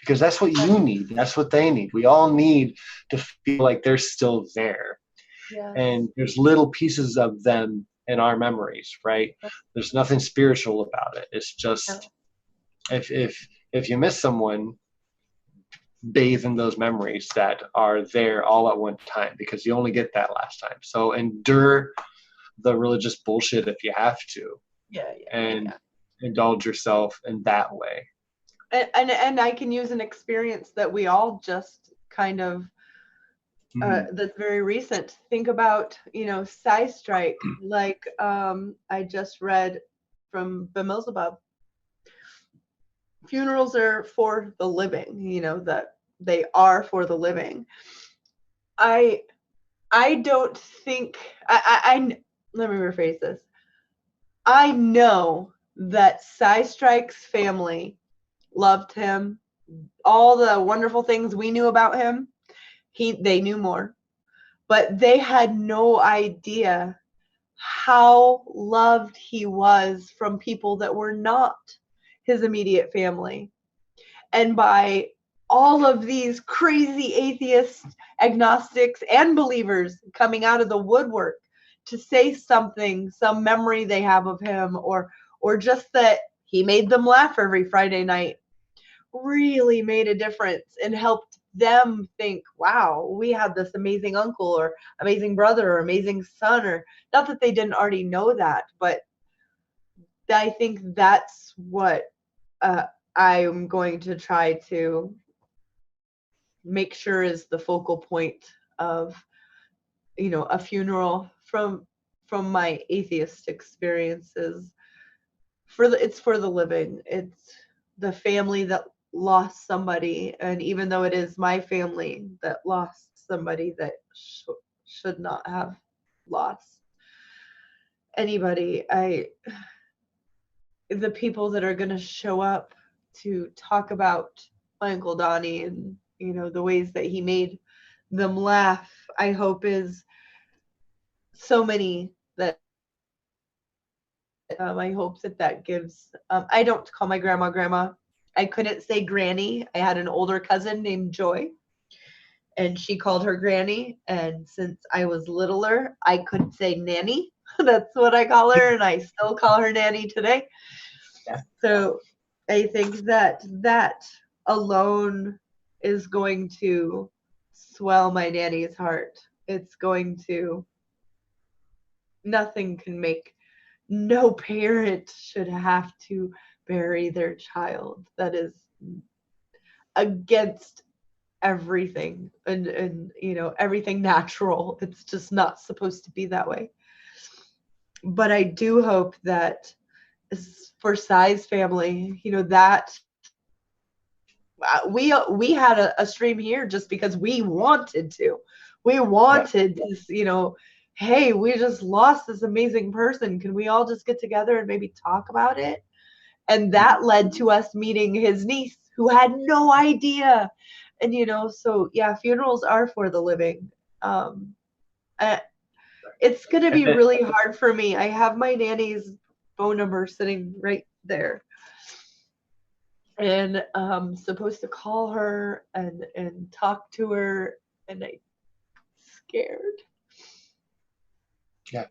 Because that's what you need. That's what they need. We all need to feel like they're still there. Yes. And there's little pieces of them in our memories, right? There's nothing spiritual about it. It's just if you miss someone, bathe in those memories that are there all at one time, because you only get that last time. So endure the religious bullshit if you have to. And indulge yourself in that way. And I can use an experience that we all just kind of that's very recent. Think about, Psy-Strike. I just read from Beelzebub. Funerals are for the living, that they are for the living. I don't think I let me rephrase this. I know that Psy-Strike's family loved him, all the wonderful things we knew about him. They knew more, but they had no idea how loved he was from people that were not his immediate family. And by all of these crazy atheists, agnostics, and believers coming out of the woodwork to say something, some memory they have of him, or just that he made them laugh every Friday night, really made a difference and helped them think, wow, we had this amazing uncle or amazing brother or amazing son, or not that they didn't already know that, but I think that's what I'm going to try to make sure is the focal point of, a funeral from my atheist experiences. it's for the living. It's the family that lost somebody, and even though it is my family that lost somebody that should not have lost anybody, the people that are going to show up to talk about my Uncle Donnie and, you know, the ways that he made them laugh, I hope is so many that I hope that gives, I don't call my grandma. I couldn't say granny. I had an older cousin named Joy, and she called her granny. And since I was littler, I couldn't say nanny. That's what I call her, and I still call her nanny today. Yeah. So I think that alone is going to swell my nanny's heart. It's going to, nothing can make, no parent should have to bury their child. That is against everything and you know, everything natural. It's just not supposed to be that way. But I do hope that for Sai's family, you know, that we had a stream here just because we wanted to. We wanted this, you know, hey, we just lost this amazing person. Can we all just get together and maybe talk about it? And that led to us meeting his niece, who had no idea. And, you know, so yeah, funerals are for the living. It's going to be really hard for me. I have my nanny's phone number sitting right there. And I'm supposed to call her and talk to her, and I'm scared. Yeah,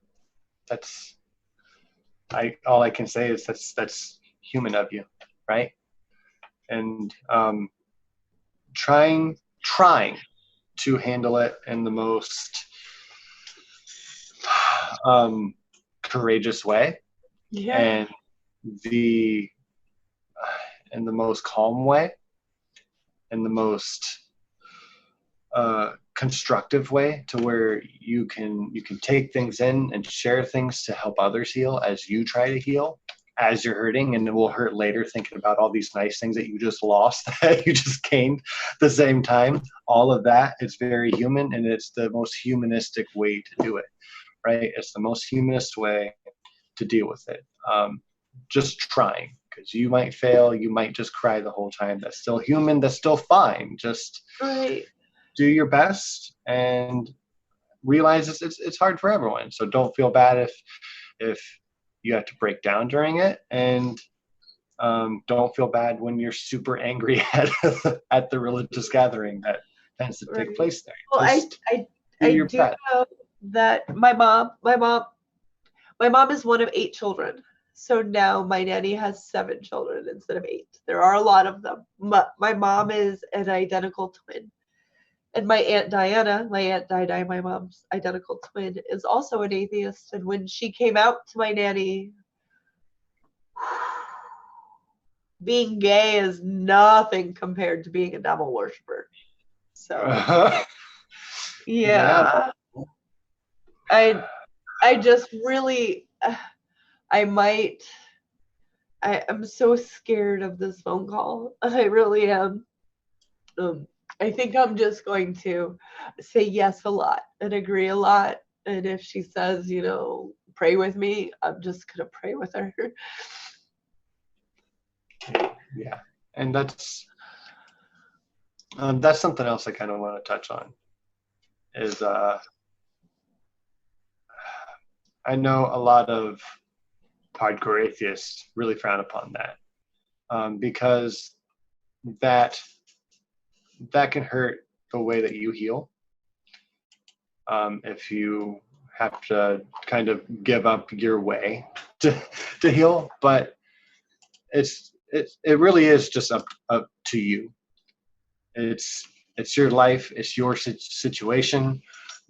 all I can say is that's human of you, right? And trying to handle it in the most courageous way, and in the most calm way, in the most constructive way, to where you can take things in and share things to help others heal as you try to heal, as you're hurting, and it will hurt later thinking about all these nice things that you just lost, that you just gained the same time. All of that is very human, and it's the most humanistic way to do it, right? It's the most humanist way to deal with it. Just trying, because you might fail, you might just cry the whole time. That's still human, that's still fine. Just do your best and realize it's hard for everyone. So don't feel bad if you have to break down during it, and don't feel bad when you're super angry at the religious gathering that tends to take place there. Well, I do know that my mom is one of 8 children. So now my nanny has 7 children instead of 8. There are a lot of them. My mom is an identical twin. And my Aunt Diana, my Aunt Di, my mom's identical twin, is also an atheist. And when she came out to my nanny, being gay is nothing compared to being a devil worshiper. So, yeah. I just really, I'm so scared of this phone call. I really am. I think I'm just going to say yes a lot and agree a lot. And if she says, you know, pray with me, I'm just going to pray with her. Yeah. And that's something else I kind of want to touch on is, I know a lot of hardcore atheists really frown upon that, because that can hurt the way that you heal. If you have to kind of give up your way to heal, but it really is just up to you. It's your life, it's your situation.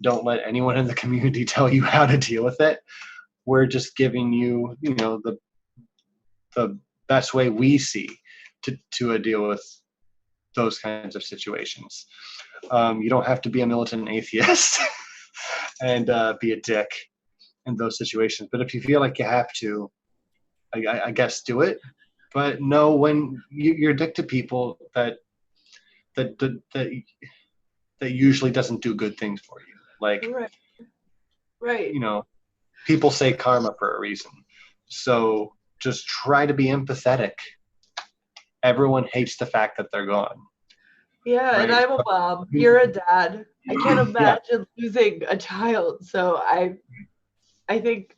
Don't let anyone in the community tell you how to deal with it. We're just giving you, you know, the best way we see to deal with those kinds of situations. You don't have to be a militant atheist and be a dick in those situations. But if you feel like you have to, I guess do it. But no, when you're addicted to people that usually doesn't do good things for you. Like, Right. people say karma for a reason. So just try to be empathetic. Everyone hates the fact that they're gone. Yeah, right? and I'm a mom. You're a dad. I can't Yeah. imagine losing a child. So I think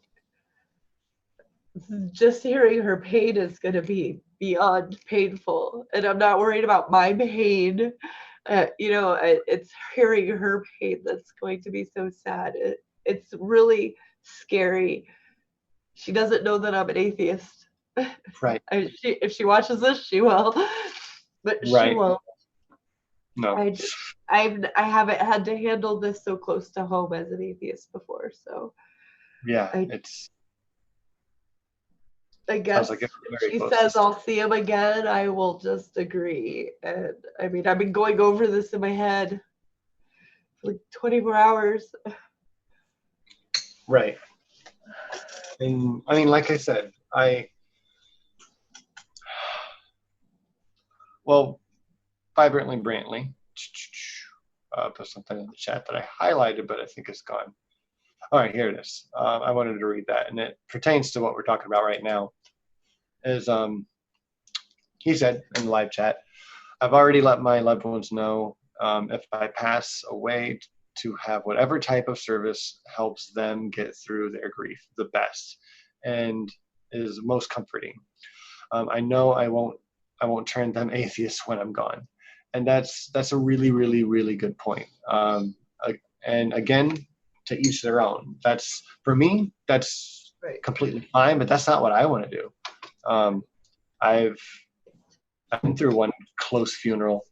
just hearing her pain is going to be beyond painful, and I'm not worried about my pain. It's hearing her pain that's going to be so sad. It's really scary. She doesn't know that I'm an atheist. Right. If she watches this, she will, but she Right. won't. No. I haven't had to handle this so close to home as an atheist before, so Yeah, I guess like if she says I'll see him again, I will just agree. And I mean, I've been going over this in my head for like 24 hours. Right. And I mean, like I said, Vibrantly Brantley put something in the chat that I highlighted, but I think it's gone. All right, here it is. I wanted to read that, and it pertains to what we're talking about right now. Is he said in the live chat, I've already let my loved ones know if I pass away to have whatever type of service helps them get through their grief the best and is most comforting. I know I won't turn them atheists when I'm gone. And that's a really, really, really good point. And again, to each their own. That's, for me, that's completely fine, but that's not what I want to do. I've been through one close funeral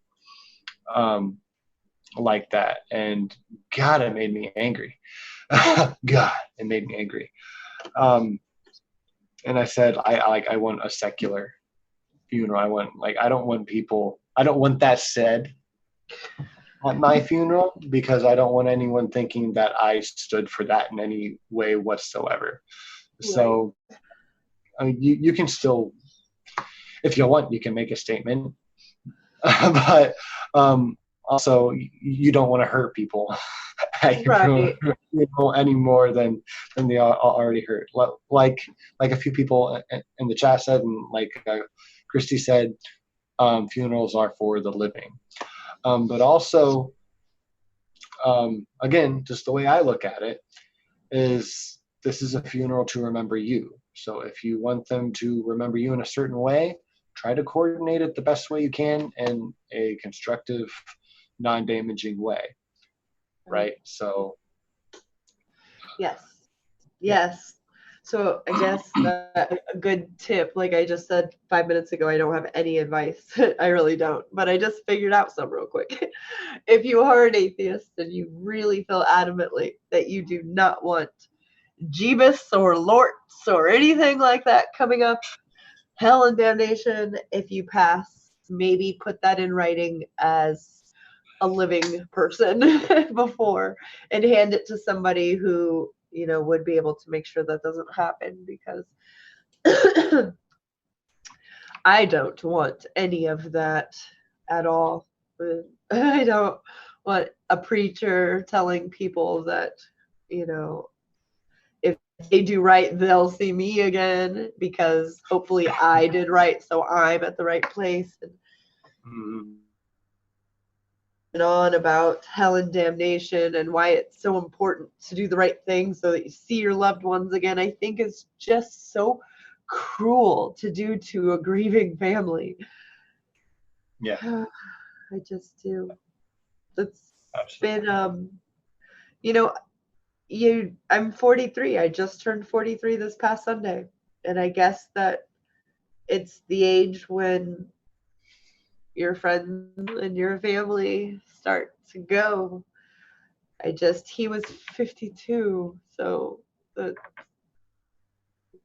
like that, and God, it made me angry. God, it made me angry. And I said, I want a secular funeral. I don't want that said at my funeral, because I don't want anyone thinking that I stood for that in any way whatsoever. Right. So I mean, you can still, if you want, you can make a statement, but also you don't want to hurt people at your funeral any more than they are already hurt. Like a few people in the chat said, and like Christy said, funerals are for the living. But also, again, just the way I look at it is, this is a funeral to remember you. So if you want them to remember you in a certain way, try to coordinate it the best way you can in a constructive, non-damaging way. Right? So. Yes. So I guess a good tip, like I just said 5 minutes ago, I don't have any advice. I really don't, but I just figured out some real quick. If you are an atheist and you really feel adamantly that you do not want Jeebus or Lorts or anything like that coming up, hell and damnation, if you pass, maybe put that in writing as a living person before, and hand it to somebody who would be able to make sure that doesn't happen, because I don't want any of that at all. I don't want a preacher telling people that, if they do right, they'll see me again, because hopefully I did right, so I'm at the right place. And on about hell and damnation and why it's so important to do the right thing so that you see your loved ones again, I think is just so cruel to do to a grieving family. Yeah. I just do. It's Absolutely. been, I'm 43. I just turned 43 this past Sunday. And I guess that it's the age when your friends and your family start to go. He was 52, so that's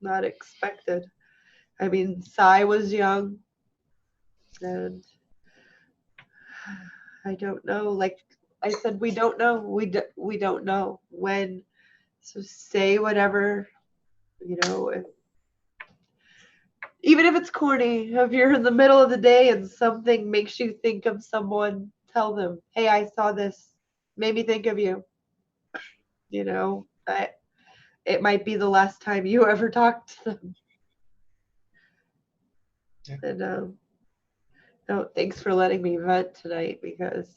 not expected. I mean, Sai was young, and I don't know. Like I said, we don't know. We don't know when. So say whatever, if Even if it's corny, if you're in the middle of the day and something makes you think of someone, tell them, hey, I saw this, made me think of you. You know, it might be the last time you ever talk to them. Yeah. And no, thanks for letting me vent tonight, because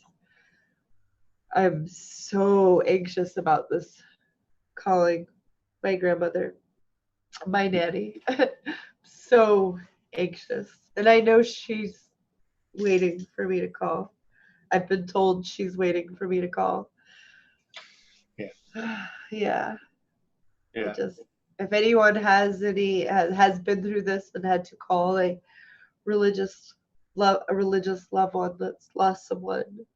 I'm so anxious about this calling my grandmother my nanny. So anxious. And I know she's waiting for me to call. I've been told she's waiting for me to call. Yeah. Yeah. Yeah. Just, if anyone has has been through this and had to call a religious loved one that's lost someone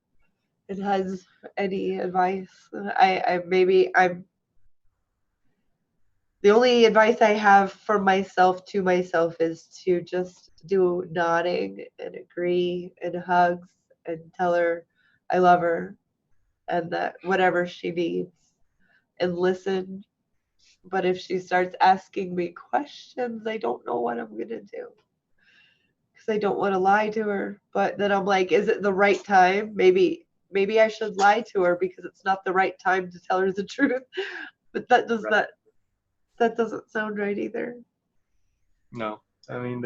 and has any advice, I'm the only advice I have from myself to myself is to just do nodding and agree and hugs and tell her I love her and that whatever she needs, and listen. But if she starts asking me questions, I don't know what I'm going to do, because I don't want to lie to her. But then I'm like, is it the right time? Maybe I should lie to her because it's not the right time to tell her the truth. But that doesn't sound right either. No, I mean,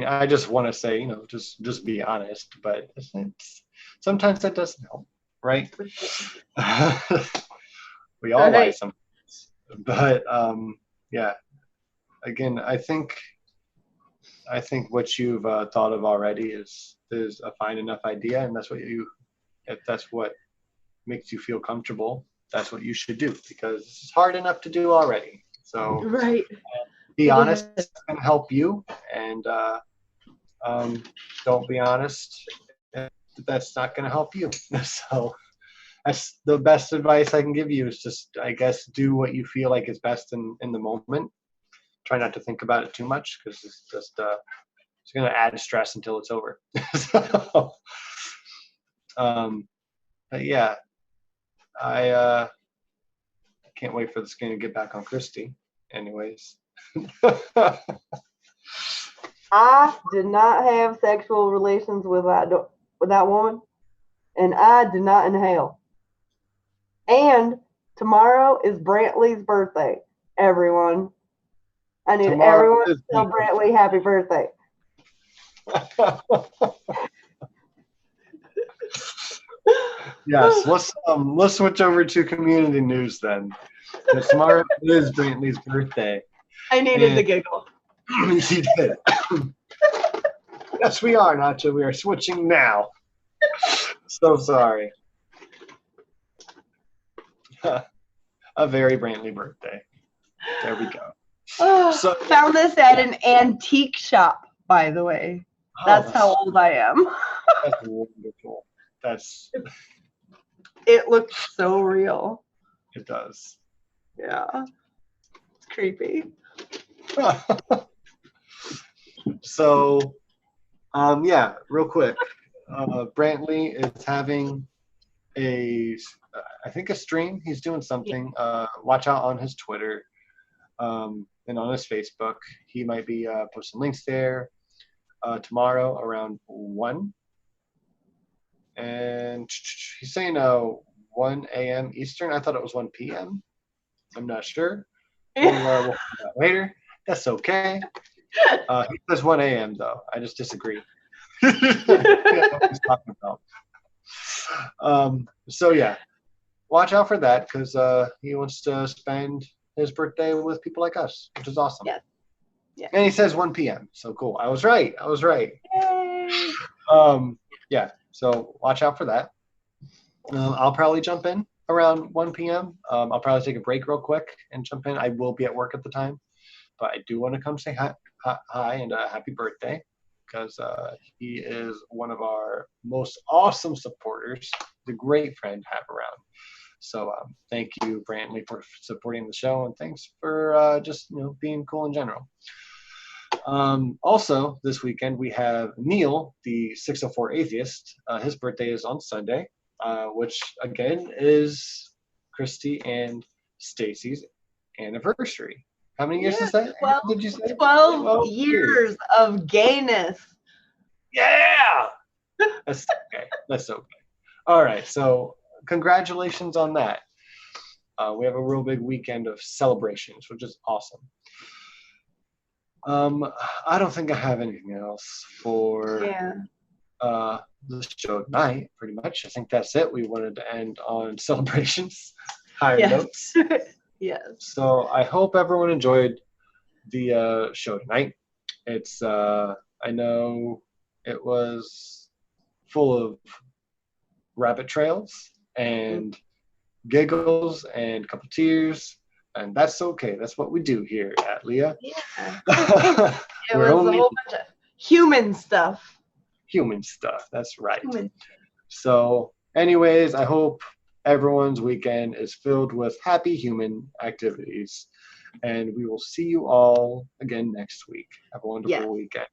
I just want to say, just be honest, but sometimes that doesn't help, right? We all lie sometimes, but yeah. Again, I think what you've thought of already is a fine enough idea, and if that's what makes you feel comfortable, that's what you should do, because it's hard enough to do already. So Right. Be honest, it's going to help you, and don't be honest, that's not going to help you. So that's the best advice I can give you, is just, I guess, do what you feel like is best in the moment. Try not to think about it too much, because it's just it's going to add stress until it's over. So, but yeah, I can't wait for this game to get back on Christy. Anyways. I did not have sexual relations with that woman, and I did not inhale. And tomorrow is Brantley's birthday, everyone. I need everyone to tell Brantley happy birthday. Yes, let's switch over to community news then. Tomorrow is Brantley's birthday. I needed the giggle. You did. Yes, we are, Nacho. We are switching now. So sorry. A very Brantley birthday. There we go. So, found this at an antique shop, by the way. That's how old I am. That's wonderful. It looks so real. It does. Yeah. It's creepy. So, yeah, real quick. Brantley is having I think a stream. He's doing something. Watch out on his Twitter and on his Facebook. He might be posting links there tomorrow around 1. And he's saying 1 a.m. Eastern. I thought it was 1 p.m. I'm not sure. We'll find out later. That's okay. He says 1 a.m. though. I just disagree. What he's talking about. So yeah, watch out for that, because he wants to spend his birthday with people like us, which is awesome. Yeah. Yeah. And he says 1 p.m. So cool. I was right. Yay. Yeah. So watch out for that. I'll probably jump in around 1 p.m. I'll probably take a break real quick and jump in. I will be at work at the time, but I do want to come say hi and happy birthday, because he is one of our most awesome supporters, the great friend to have around. So thank you, Brantley, for supporting the show, and thanks for just being cool in general. Also, this weekend we have Neil, the 604 Atheist. His birthday is on Sunday, which again is Christy and Stacy's anniversary. How many years Yeah, is that? 12, Did you say? 12 years of gayness. Yeah. That's okay. That's okay. All right. So congratulations on that. We have a real big weekend of celebrations, which is awesome. I don't think I have anything else for the show tonight, pretty much. I think that's it. We wanted to end on celebrations, higher notes. Yes. So I hope everyone enjoyed the show tonight. It's I know it was full of rabbit trails and giggles and a couple tears, and that's okay. That's what we do here at LEAH. Yeah. It We're was only a whole bunch of human stuff. human stuff. That's right. Human. So, anyways, I hope everyone's weekend is filled with happy human activities, and we will see you all again next week. Have a wonderful weekend,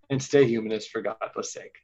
and stay humanist for God's sake.